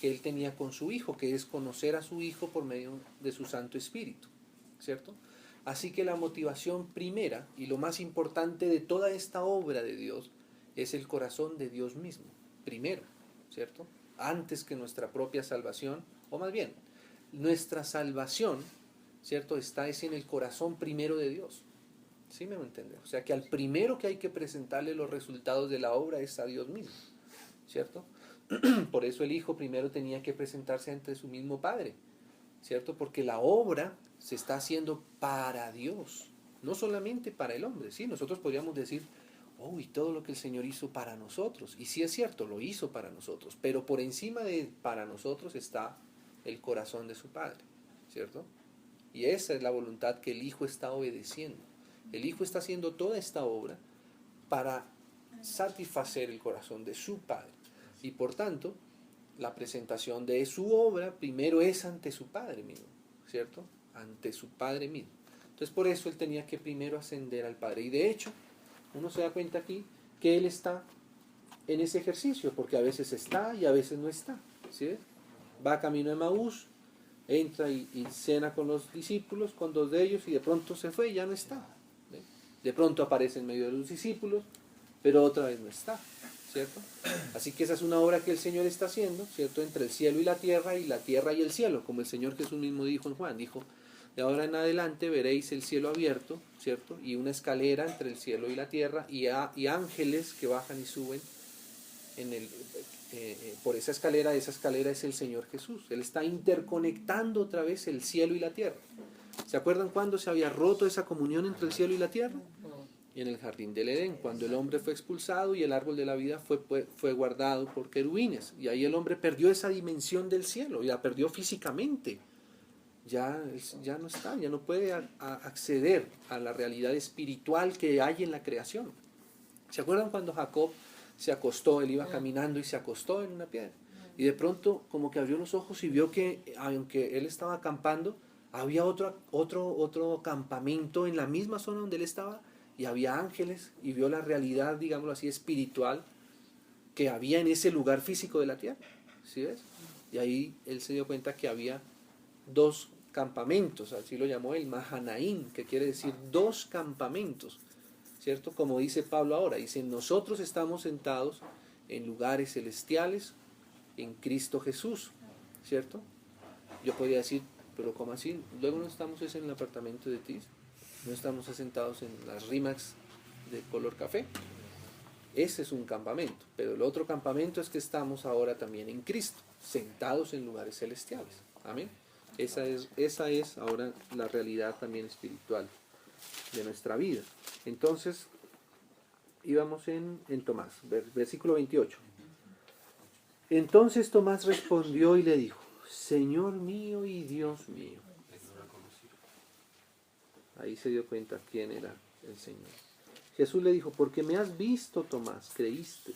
que él tenía con su Hijo, que es conocer a su Hijo por medio de su Santo Espíritu, ¿cierto? Así que la motivación primera y lo más importante de toda esta obra de Dios es el corazón de Dios mismo, primero, ¿cierto? Antes que nuestra propia salvación, o más bien, nuestra salvación, ¿cierto? Está en el corazón primero de Dios. ¿Sí me entiende? O sea que al primero que hay que presentarle los resultados de la obra es a Dios mismo, ¿cierto? Por eso el Hijo primero tenía que presentarse ante su mismo Padre, ¿cierto? Porque la obra se está haciendo para Dios, no solamente para el hombre, ¿sí? Nosotros podríamos decir, oh, y todo lo que el Señor hizo para nosotros, y sí es cierto, lo hizo para nosotros, pero por encima de para nosotros está el corazón de su Padre, ¿cierto? Y esa es la voluntad que el Hijo está obedeciendo. El Hijo está haciendo toda esta obra para satisfacer el corazón de su Padre. Y por tanto, la presentación de su obra primero es ante su Padre mismo, ¿cierto? Ante su Padre mismo. Entonces por eso él tenía que primero ascender al Padre. Y de hecho, uno se da cuenta aquí que él está en ese ejercicio, porque a veces está y a veces no está, ¿sí ves? Va camino de Emaús, entra y cena con los discípulos, con dos de ellos, y de pronto se fue y ya no está. ¿Ve? De pronto aparece en medio de los discípulos, pero otra vez no está, ¿cierto? Así que esa es una obra que el Señor está haciendo, ¿cierto? Entre el cielo y la tierra y el cielo, como el Señor Jesús mismo dijo en Juan, dijo, de ahora en adelante veréis el cielo abierto, ¿cierto? Y una escalera entre el cielo y la tierra, y ángeles que bajan y suben por esa escalera es el Señor Jesús. Él está interconectando otra vez el cielo y la tierra. ¿Se acuerdan cuándo se había roto esa comunión entre el cielo y la tierra? En el jardín del Edén, cuando el hombre fue expulsado y el árbol de la vida fue guardado por querubines. Y ahí el hombre perdió esa dimensión del cielo, y la perdió físicamente. Ya no está, ya no puede acceder a la realidad espiritual que hay en la creación. ¿Se acuerdan cuando Jacob se acostó? Él iba caminando y se acostó en una piedra. Y de pronto como que abrió los ojos y vio que, aunque él estaba acampando, había otro campamento en la misma zona donde él estaba, y había ángeles, y vio la realidad, digámoslo así, espiritual que había en ese lugar físico de la tierra. ¿Sí ves? Y ahí él se dio cuenta que había dos campamentos, así lo llamó el Mahanaim, que quiere decir dos campamentos, ¿cierto? Como dice Pablo ahora, dice, nosotros estamos sentados en lugares celestiales en Cristo Jesús, ¿cierto? Yo podría decir, pero ¿cómo así? Luego no estamos en el apartamento de Tis, no estamos sentados en las Rimax de color café. Ese es un campamento, pero el otro campamento es que estamos ahora también en Cristo, sentados en lugares celestiales. Amén. Esa es ahora la realidad también espiritual de nuestra vida. Entonces, íbamos en Tomás, versículo 28. Entonces Tomás respondió y le dijo, Señor mío y Dios mío. Ahí se dio cuenta quién era el Señor. Jesús le dijo, porque me has visto, Tomás, creíste.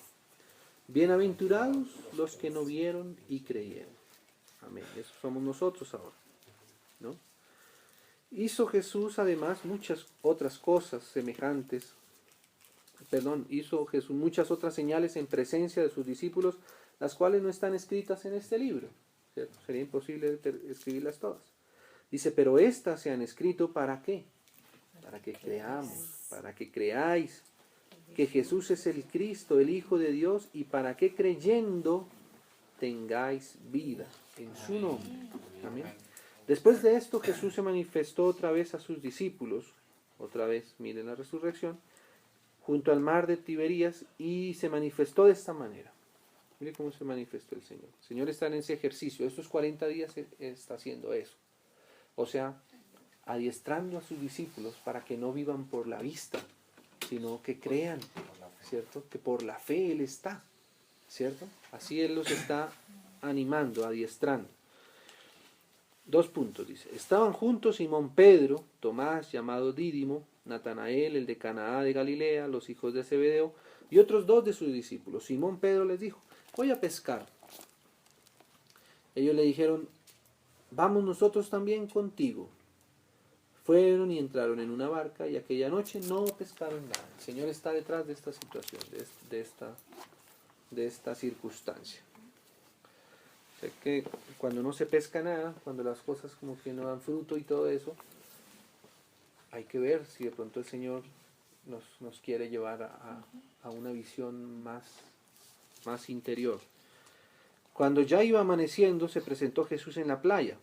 Bienaventurados los que no vieron y creyeron. Amén. Eso somos nosotros ahora, ¿no? Hizo Jesús además muchas otras cosas semejantes, hizo Jesús muchas otras señales en presencia de sus discípulos, las cuales no están escritas en este libro, ¿cierto? Sería imposible escribirlas todas. Dice, pero estas se han escrito ¿para qué? Para que creamos, para que creáis que Jesús es el Cristo, el Hijo de Dios, y para que creyendo tengáis vida en su nombre. Amén. Después de esto, Jesús se manifestó otra vez a sus discípulos, otra vez, miren la resurrección, junto al mar de Tiberías, y se manifestó de esta manera. Miren cómo se manifestó el Señor. El Señor está en ese ejercicio, estos 40 días está haciendo eso. O sea, adiestrando a sus discípulos para que no vivan por la vista, sino que crean, ¿cierto? Que por la fe Él está, ¿cierto? Así Él los está animando, adiestrando. 2 puntos, dice. Estaban juntos Simón Pedro, Tomás, llamado Dídimo, Natanael, el de Canaá de Galilea, los hijos de Zebedeo, y otros 2 de sus discípulos. Simón Pedro les dijo, voy a pescar. Ellos le dijeron, vamos nosotros también contigo. Fueron y entraron en una barca y aquella noche no pescaron nada. El Señor está detrás de esta situación, de esta circunstancia. O sea que cuando no se pesca nada, cuando las cosas como que no dan fruto y todo eso, hay que ver si de pronto el Señor nos quiere llevar a una visión más interior. Cuando ya iba amaneciendo, se presentó Jesús en la playa.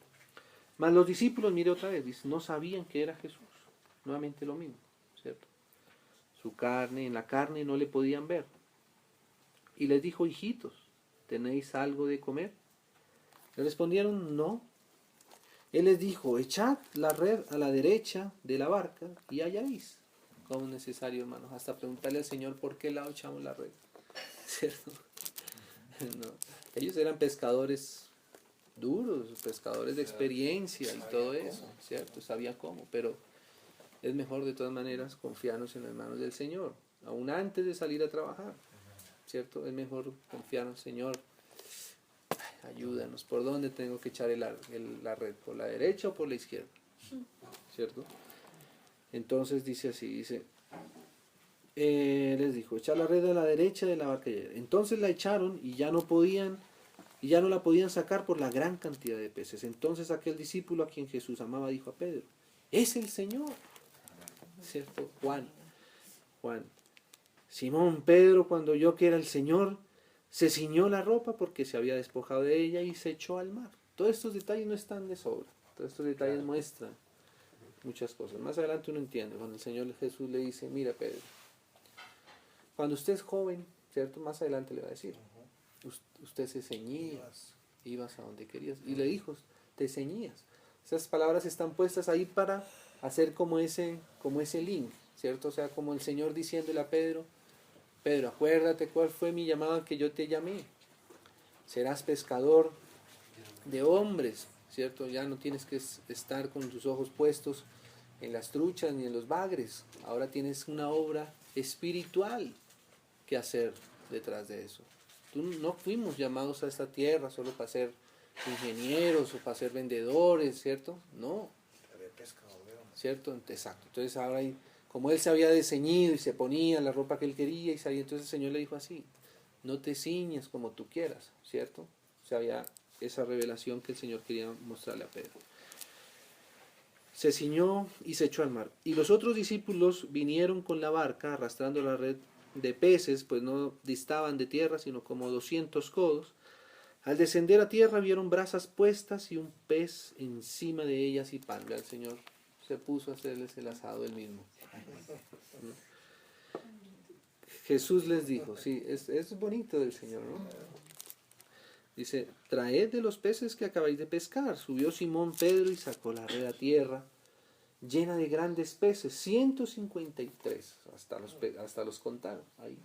Mas los discípulos, mire otra vez, dice, no sabían que era Jesús. Nuevamente lo mismo, ¿cierto? En la carne no le podían ver. Y les dijo, hijitos, ¿tenéis algo de comer? Le respondieron, no. Él les dijo, echad la red a la derecha de la barca y hallaréis. Como es necesario, hermanos, hasta preguntarle al Señor por qué lado echamos la red. ¿Cierto? No. Ellos eran pescadores duros, pescadores de experiencia y todo eso, ¿cierto? Sabía cómo, pero es mejor de todas maneras confiarnos en las manos del Señor, aún antes de salir a trabajar, ¿cierto? Es mejor confiar en el Señor. Ayúdanos, ¿por dónde tengo que echar la red? ¿Por la derecha o por la izquierda? ¿Cierto? Entonces dice así, les dijo, echar la red a la derecha de la barca. Entonces la echaron y ya no la podían sacar por la gran cantidad de peces. Entonces aquel discípulo a quien Jesús amaba dijo a Pedro, es el Señor. ¿Cierto? Juan. Simón Pedro, cuando oyó que era el Señor, se ciñó la ropa porque se había despojado de ella y se echó al mar. Todos estos detalles no están de sobra. Todos estos detalles muestran muchas cosas. Más adelante uno entiende, cuando el Señor Jesús le dice, mira Pedro, cuando usted es joven, ¿cierto? Más adelante le va a decir, usted se ceñía, ibas a donde querías. Y le dijo, te ceñías. Esas palabras están puestas ahí para hacer como ese link, ¿cierto? O sea, como el Señor diciéndole a Pedro, acuérdate cuál fue mi llamada que yo te llamé. Serás pescador de hombres, ¿cierto? Ya no tienes que estar con tus ojos puestos en las truchas ni en los bagres. Ahora tienes una obra espiritual que hacer detrás de eso. No fuimos llamados a esta tierra solo para ser ingenieros o para ser vendedores, ¿cierto? No. ¿Cierto? Exacto. Entonces ahora, como él se había desceñido y se ponía la ropa que él quería y salía, entonces el Señor le dijo así, no te ciñes como tú quieras, ¿cierto? O sea, había esa revelación que el Señor quería mostrarle a Pedro. Se ciñó y se echó al mar. Y los otros discípulos vinieron con la barca arrastrando la red de peces, pues no distaban de tierra, sino como 200 codos. Al descender a tierra vieron brasas puestas y un pez encima de ellas y pan. El Señor se puso a hacerles el asado él mismo. Jesús les dijo, sí, es bonito del Señor, ¿no? Dice, traed de los peces que acabáis de pescar. Subió Simón Pedro y sacó la red a tierra, llena de grandes peces, 153, hasta los contaron ahí.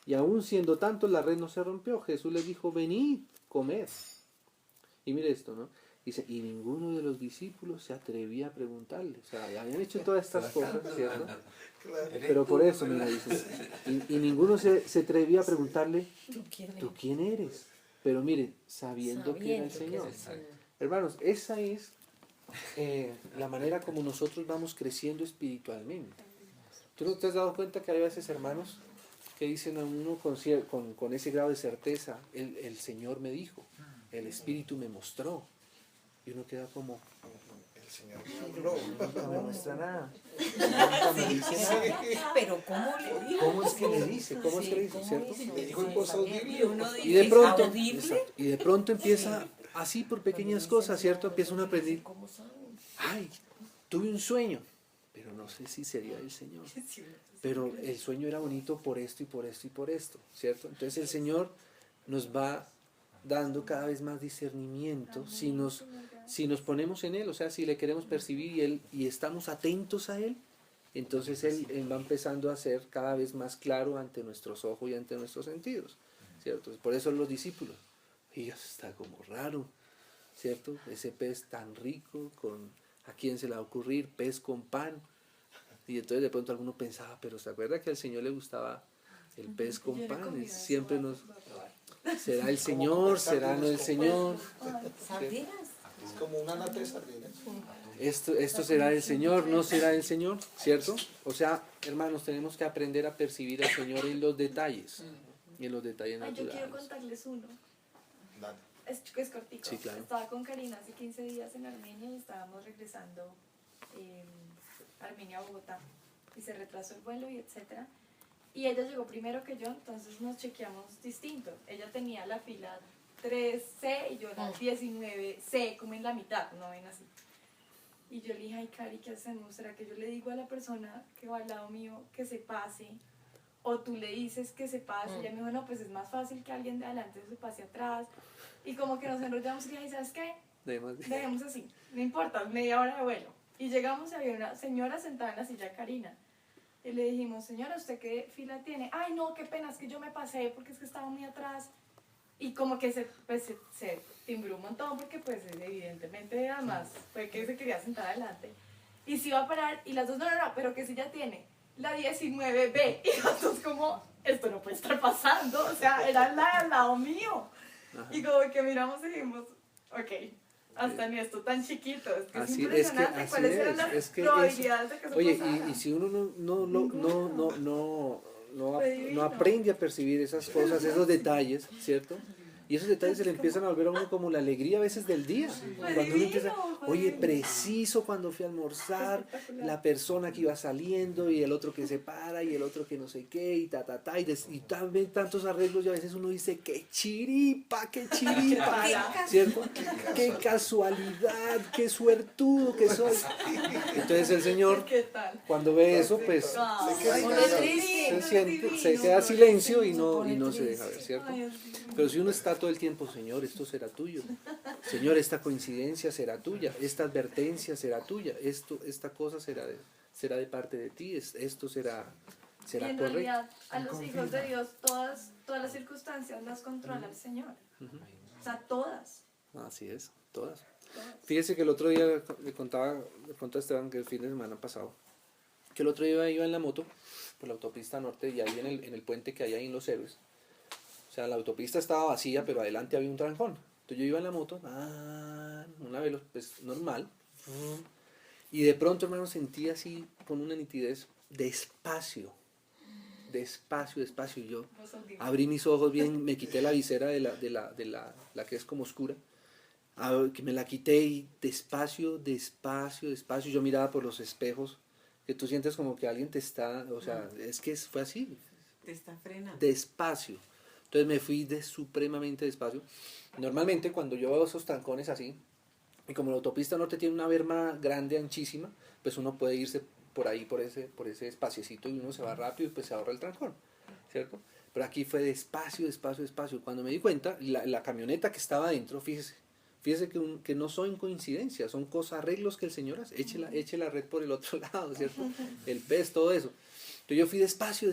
Y aún siendo tantos, la red no se rompió. Jesús les dijo, venid, comed. Y mire esto, ¿no? Dice, y ninguno de los discípulos se atrevía a preguntarle. O sea, habían hecho todas estas cosas, ¿cierto? Pero por eso, mira, dice, y ninguno se atrevía a preguntarle, ¿tú quién eres? Pero mire, sabiendo que era el Señor. Hermanos, esa es la manera como nosotros vamos creciendo espiritualmente. ¿Tú no te has dado cuenta que hay veces, hermanos, que dicen a uno con ese grado de certeza, el Señor me dijo, el Espíritu me mostró, y uno queda como, El Señor me habló. nunca me muestra nada, nunca me dice nada. Pero ¿cómo le digo? ¿Cómo es que le dice? ¿Cómo es que le dice? ¿Cómo ¿Cierto? dice? Le dijo en voz audible. Y uno dice, Y de pronto, ¿audible? exacto, y de pronto empieza así por pequeñas cosas, ¿cierto? Empieza uno a aprender, ¿Cómo saben? ay, tuve un sueño, pero no sé si sería el Señor. Pero el sueño era bonito por esto y por esto y por esto, ¿cierto? Entonces el Señor nos va dando cada vez más discernimiento si nos ponemos en Él, o sea, si le queremos percibir y estamos atentos a Él, entonces él va empezando a ser cada vez más claro ante nuestros ojos y ante nuestros sentidos, ¿cierto? Por eso los discípulos, y eso está como raro, ¿cierto? Ese pez tan rico, ¿a quién se le va a ocurrir? Pez con pan. Y entonces de pronto alguno pensaba, pero ¿se acuerda que al Señor le gustaba el pez con pan? Siempre nos... ¿Será el Señor? ¿Será no el Señor? ¿Sardinas? Es como una nata de sardinas. Esto será el Señor, no será el Señor, ¿cierto? O sea, hermanos, tenemos que aprender a percibir al Señor en los detalles, y en los detalles Ay, yo quiero naturales. contarles uno. Dale. Es cortico. Sí, claro. Estaba con Karina hace 15 días en Armenia y estábamos regresando Armenia a Bogotá. Y se retrasó el vuelo y etcétera. Y ella llegó primero que yo, entonces nos chequeamos distinto. Ella tenía la fila 3C y yo la 19C, como en la mitad, no ven así. Y yo le dije, ay, Cari, ¿qué hacemos? ¿Será que yo le digo a la persona que va al lado mío que se pase? O tú le dices que se pase. Y ella me dijo, no, pues es más fácil que alguien de adelante se pase atrás. Y como que nos enrollamos y dije, ay, ¿sabes qué? Dejemos así, no importa, media hora de vuelo. Y llegamos y había una señora sentada en la silla de Karina. Y le dijimos, señora, ¿usted qué fila tiene? Ay, no, qué pena, es que yo me pasé porque es que estaba muy atrás. Y como que se timbró un montón porque pues evidentemente además fue que se quería sentar adelante. Y se iba a parar y las dos, no, pero que si ya tiene la 19B. Y nosotros como, esto no puede estar pasando, o sea, era la al lado mío. Ajá. Y como que miramos y dijimos, ok, hasta ni esto tan chiquito, es que es Así impresionante así cuáles eran las es que probabilidades de que eso oye, pasara. y si uno no Divino. aprende a percibir esas cosas, esos detalles, ¿cierto? Y esos detalles se le empiezan a volver a uno como la alegría a veces del día. Cuando uno empieza, oye, preciso cuando fui a almorzar, la persona que iba saliendo y el otro que se para y el otro que no sé qué y y también tantos arreglos y a veces uno dice, qué chiripa, ¿cierto? Qué casualidad, qué suertudo que soy. Entonces el Señor, ¿Qué tal? cuando ve eso, pues se queda silencio y no se deja ver, ¿cierto? Pero si uno está todo el tiempo, Señor, esto será tuyo. Señor, esta coincidencia será tuya. Esta advertencia será tuya. Esta cosa será de parte de ti. Esto será Y en correcto. realidad, a los hijos de Dios, todas las circunstancias las controla el Señor. O sea, todas. Así es, todas. Fíjese que el otro día le contaba a Esteban que el fin de semana pasado, que el otro día iba en la moto por la autopista norte y ahí en el puente que hay ahí en Los Héroes. O sea, la autopista estaba vacía, pero adelante había un trancón. Entonces yo iba en la moto, una velocidad pues, normal, y de pronto, hermano, sentí así con una nitidez, despacio. Y yo abrí mis ojos bien, me quité la visera de la que es como oscura, que me la quité y despacio. Yo miraba por los espejos, que tú sientes como que alguien te está, o sea, es que fue así. Te está frenando. Despacio. Entonces me fui supremamente despacio. Normalmente cuando yo veo esos trancones así, y como la autopista norte tiene una berma grande, anchísima, pues uno puede irse por ahí, por ese espaciecito y uno se va rápido y pues se ahorra el trancón, ¿cierto? Pero aquí fue despacio. Cuando me di cuenta, la camioneta que estaba adentro, fíjese que no son coincidencias, son arreglos que el Señor hace. Eche la red por el otro lado, ¿cierto? El pez, todo eso. Entonces yo fui despacio.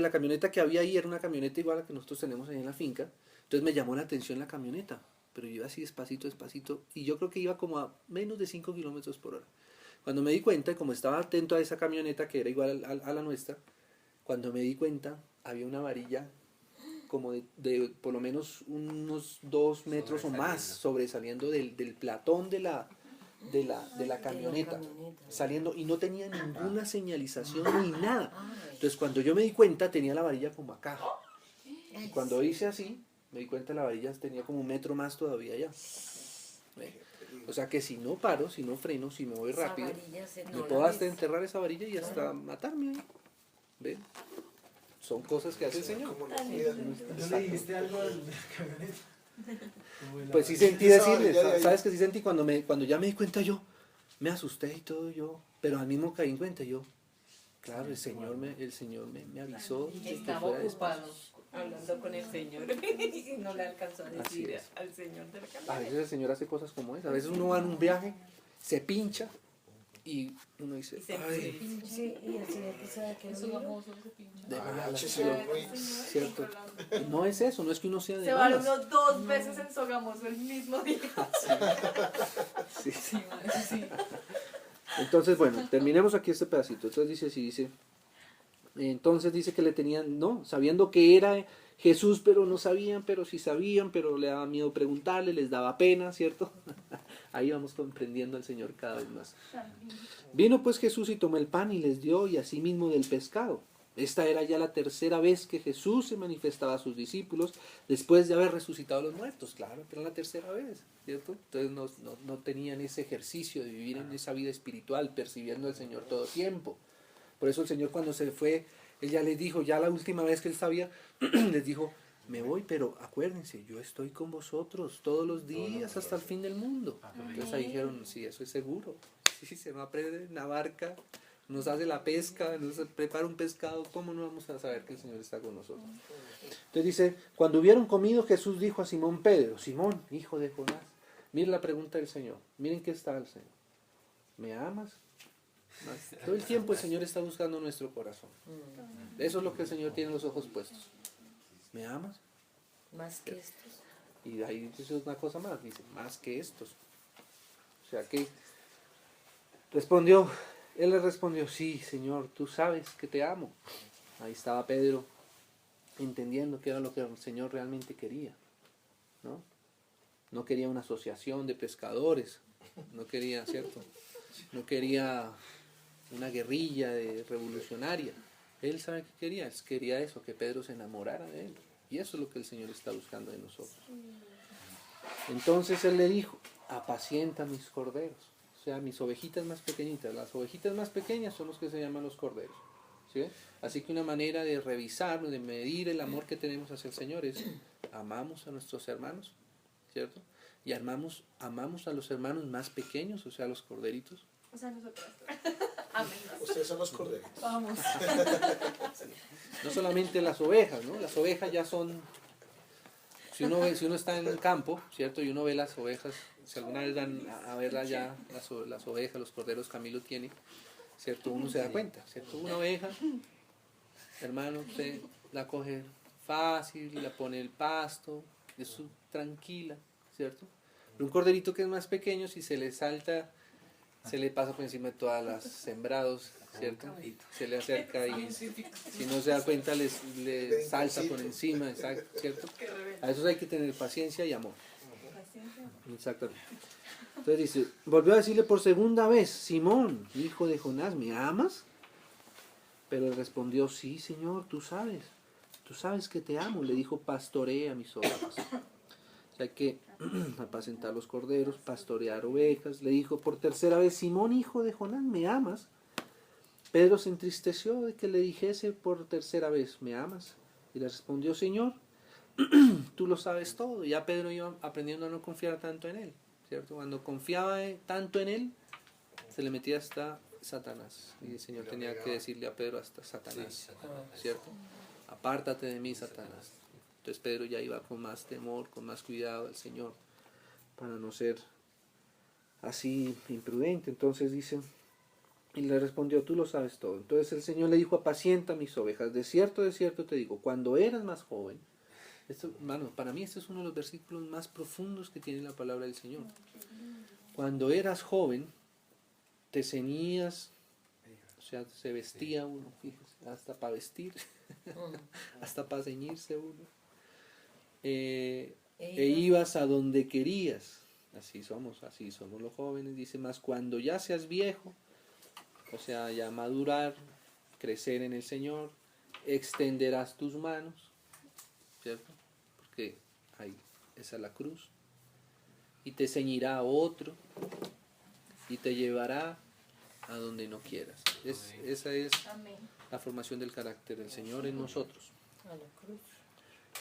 La camioneta que había ahí era una camioneta igual a la que nosotros tenemos ahí en la finca. Entonces me llamó la atención la camioneta. Pero yo iba así despacito. Y yo creo que iba como a menos de 5 kilómetros por hora. Cuando me di cuenta, como estaba atento a esa camioneta que era igual a la nuestra, cuando me di cuenta, había una varilla como de por lo menos unos 2 metros o más sobresaliendo del platón de de la camioneta, saliendo, y no tenía ninguna señalización ni nada. Entonces cuando yo me di cuenta tenía la varilla como acá. Y cuando hice así, me di cuenta la varilla tenía como 1 metro más todavía allá. O sea que si no paro, si no freno, si me voy rápido, me puedo hasta enterrar esa varilla y hasta matarme ahí. ¿Ven? Son cosas que hace el Señor. Como la vida. ¿No le dijiste algo a la camioneta? Pues sí sentí decirles, ¿sabes que sí sentí? Cuando ya me di cuenta yo, me asusté y todo yo, pero al mismo caí en cuenta yo, claro, el Señor me avisó de que Estaba fuera ocupado hablando con el Señor y no le alcanzó a Así decir es. al Señor de la A camioneta. veces el Señor hace cosas como esa, a veces uno va en un viaje, se pincha y uno dice, Y se ay, Sí, y el Señor que sabe que Eso no famoso ese pinche. de malas, Sí, ¿cierto? No es eso, no es que uno sea de Se va malas. uno 2 veces en Sogamoso el mismo día. Sí. Sí, madre, sí. Entonces, bueno, terminemos aquí este pedacito. Entonces dice que le tenían, no, sabiendo que era Jesús, pero no sabían, pero sí sabían, pero le daba miedo preguntarle, les daba pena, ¿cierto? Ahí vamos comprendiendo al Señor cada vez más. Vino pues Jesús y tomó el pan y les dio, y asimismo del pescado. Esta era ya la 3ª vez que Jesús se manifestaba a sus discípulos después de haber resucitado a los muertos. Claro, pero era la 3ª vez, ¿cierto? Entonces no tenían ese ejercicio de vivir en esa vida espiritual, percibiendo al Señor todo tiempo. Por eso el Señor cuando se fue, Él ya les dijo, ya la última vez que Él sabía, les dijo, me voy, pero acuérdense, yo estoy con vosotros todos los días hasta el fin del mundo. Entonces ahí dijeron, sí, eso es seguro. Sí, se va a prender una barca, nos hace la pesca, nos prepara un pescado, ¿cómo no vamos a saber que el Señor está con nosotros? Entonces dice, cuando hubieron comido, Jesús dijo a Simón Pedro, Simón, hijo de Jonás, miren la pregunta del Señor, miren qué está el Señor, ¿me amas? Todo el tiempo el Señor está buscando nuestro corazón. Eso es lo que el Señor tiene los ojos puestos. ¿Me amas? Más que estos. Y de ahí dice una cosa más, dice, más que estos. O sea que él le respondió, sí, Señor, tú sabes que te amo. Ahí estaba Pedro entendiendo que era lo que el Señor realmente quería, ¿no? No quería una asociación de pescadores, no quería, ¿cierto? No quería una guerrilla revolucionaria. Él sabe que quería, él quería eso, que Pedro se enamorara de él. Y eso es lo que el Señor está buscando de nosotros. Entonces él le dijo, apacienta mis corderos. O sea, mis ovejitas más pequeñitas. Las ovejitas más pequeñas son los que se llaman los corderos. ¿Sí? Así que una manera de revisar, de medir el amor que tenemos hacia el Señor es, amamos a nuestros hermanos, ¿cierto? Y amamos a los hermanos más pequeños, o sea, los corderitos. O sea, nosotros. Amén. Ustedes son los corderos. Vamos. No solamente las ovejas, ¿no? Las ovejas ya son... Si uno está en un campo, ¿cierto? Y uno ve las ovejas, si alguna vez van a verlas ya, las ovejas, los corderos, Camilo tiene, ¿cierto? Uno se da cuenta, ¿cierto? Una oveja, hermano, usted la coge fácil, la pone el pasto, es tranquila, ¿cierto? Pero un corderito que es más pequeño, si se le salta, se le pasa por encima de todas las sembrados, ¿cierto? Se le acerca y si no se da cuenta le salta por encima, ¿cierto? A eso hay que tener paciencia y amor. Exactamente. Entonces dice, volvió a decirle por 2ª vez, Simón, hijo de Jonás, ¿me amas? Pero él respondió, sí, Señor, tú sabes que te amo. Le dijo, pastorea mis ovejas. O sea que apacentar los corderos, pastorear ovejas. Le dijo por 3ª vez, Simón, hijo de Jonás, ¿me amas? Pedro se entristeció de que le dijese por 3ª vez, ¿me amas? Y le respondió, Señor, tú lo sabes todo. Ya Pedro iba aprendiendo a no confiar tanto en él, ¿cierto? Cuando confiaba tanto en él, se le metía hasta Satanás. Y el Señor tenía que decirle a Pedro hasta Satanás, ¿cierto? Apártate de mí, Satanás. Entonces Pedro ya iba con más temor, con más cuidado al Señor, para no ser así imprudente. Entonces dice, y le respondió, tú lo sabes todo. Entonces el Señor le dijo, apacienta mis ovejas. De cierto te digo, cuando eras más joven, esto, hermano, para mí este es uno de los versículos más profundos que tiene la palabra del Señor. Cuando eras joven, te ceñías, o sea, se vestía uno, fíjese, hasta para vestir, hasta para ceñirse uno. E ibas a donde querías, así somos los jóvenes. Dice, más cuando ya seas viejo, o sea, ya madurar, crecer en el Señor, extenderás tus manos, ¿cierto? Porque ahí, esa es la cruz. Y te ceñirá a otro y te llevará a donde no quieras. Esa es Amén. la formación del carácter del Señor en nosotros. A la cruz.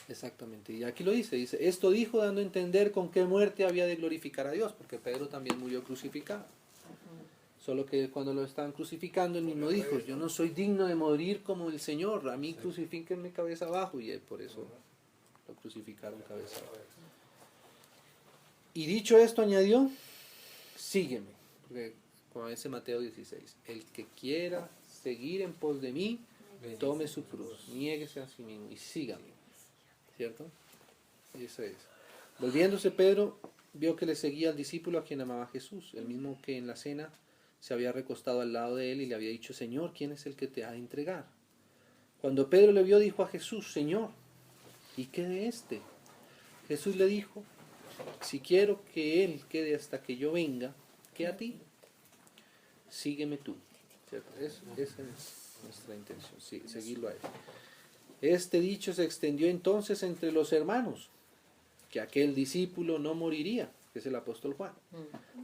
Exactamente. Y aquí lo dice, esto dijo dando a entender con qué muerte había de glorificar a Dios, porque Pedro también murió crucificado. Solo que cuando lo estaban crucificando, él mismo dijo, yo no soy digno de morir como el Señor, a mí crucifíquenme cabeza abajo, y por eso lo crucificaron cabeza abajo. Y dicho esto añadió, sígueme, porque como dice Mateo 16, el que quiera seguir en pos de mí, tome su cruz, niéguese a sí mismo y sígame, ¿cierto? Y eso es. Volviéndose Pedro, vio que le seguía al discípulo a quien amaba Jesús, el mismo que en la cena se había recostado al lado de él y le había dicho, Señor, ¿quién es el que te ha de entregar? Cuando Pedro le vio, dijo a Jesús, Señor, ¿y qué de este? Jesús le dijo, si quiero que él quede hasta que yo venga, ¿qué a ti? Sígueme tú. ¿Cierto? Esa es nuestra intención, sí, seguirlo a él. Este dicho se extendió entonces entre los hermanos, que aquel discípulo no moriría, que es el apóstol Juan.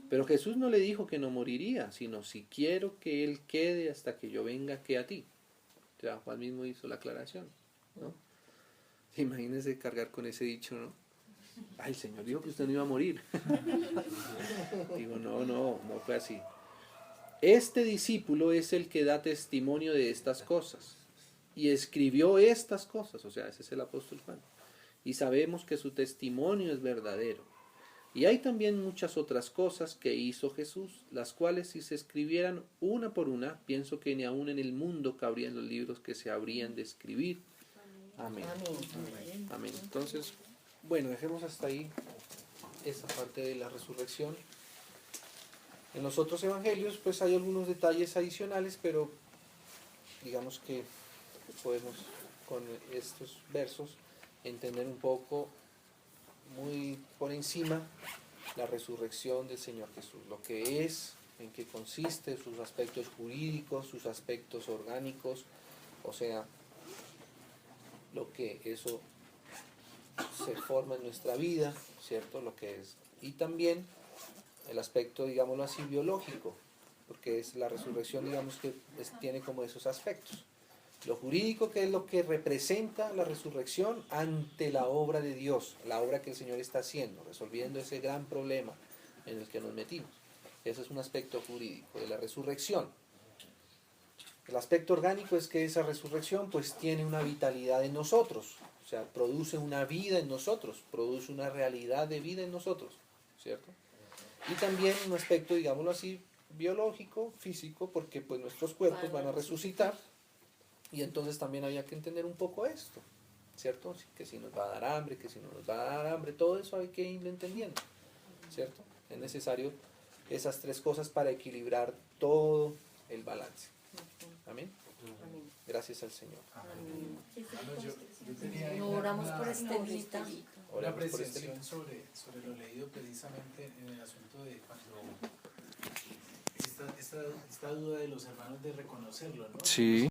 Pero Jesús no le dijo que no moriría, sino si quiero que él quede hasta que yo venga, ¿qué a ti? O sea, Juan mismo hizo la aclaración, ¿no? Imagínense cargar con ese dicho, ¿no? Ay, el Señor dijo que usted no iba a morir. Digo, no fue así. Este discípulo es el que da testimonio de estas cosas y escribió estas cosas, o sea, ese es el apóstol Juan. Y sabemos que su testimonio es verdadero. Y hay también muchas otras cosas que hizo Jesús, las cuales si se escribieran una por una, pienso que ni aún en el mundo cabrían los libros que se habrían de escribir. Amén. Amén. Entonces, bueno, dejemos hasta ahí esa parte de la resurrección. En los otros evangelios pues hay algunos detalles adicionales, pero digamos que podemos con estos versos entender un poco muy por encima la resurrección del Señor Jesús, lo que es, en qué consiste, sus aspectos jurídicos, sus aspectos orgánicos, o sea, lo que eso se forma en nuestra vida, ¿cierto? Lo que es, y también el aspecto, digámoslo así, biológico, porque es la resurrección, digamos que tiene como esos aspectos. Lo jurídico, que es lo que representa la resurrección ante la obra de Dios, la obra que el Señor está haciendo, resolviendo ese gran problema en el que nos metimos. Ese es un aspecto jurídico de la resurrección. El aspecto orgánico es que esa resurrección pues tiene una vitalidad en nosotros, o sea, produce una vida en nosotros, produce una realidad de vida en nosotros, ¿cierto? Y también un aspecto, digámoslo así, biológico, físico, porque pues nuestros cuerpos van a resucitar. Y entonces también había que entender un poco esto, ¿cierto? Que si nos va a dar hambre, que si no nos va a dar hambre, todo eso hay que irlo entendiendo, ¿cierto? Es necesario esas tres cosas para equilibrar todo el balance. Amén. Gracias al Señor. Yo tenía Oramos por Estelita. una apreciación sobre lo leído precisamente en el asunto de cuando esta duda de los hermanos de reconocerlo, ¿no? Sí.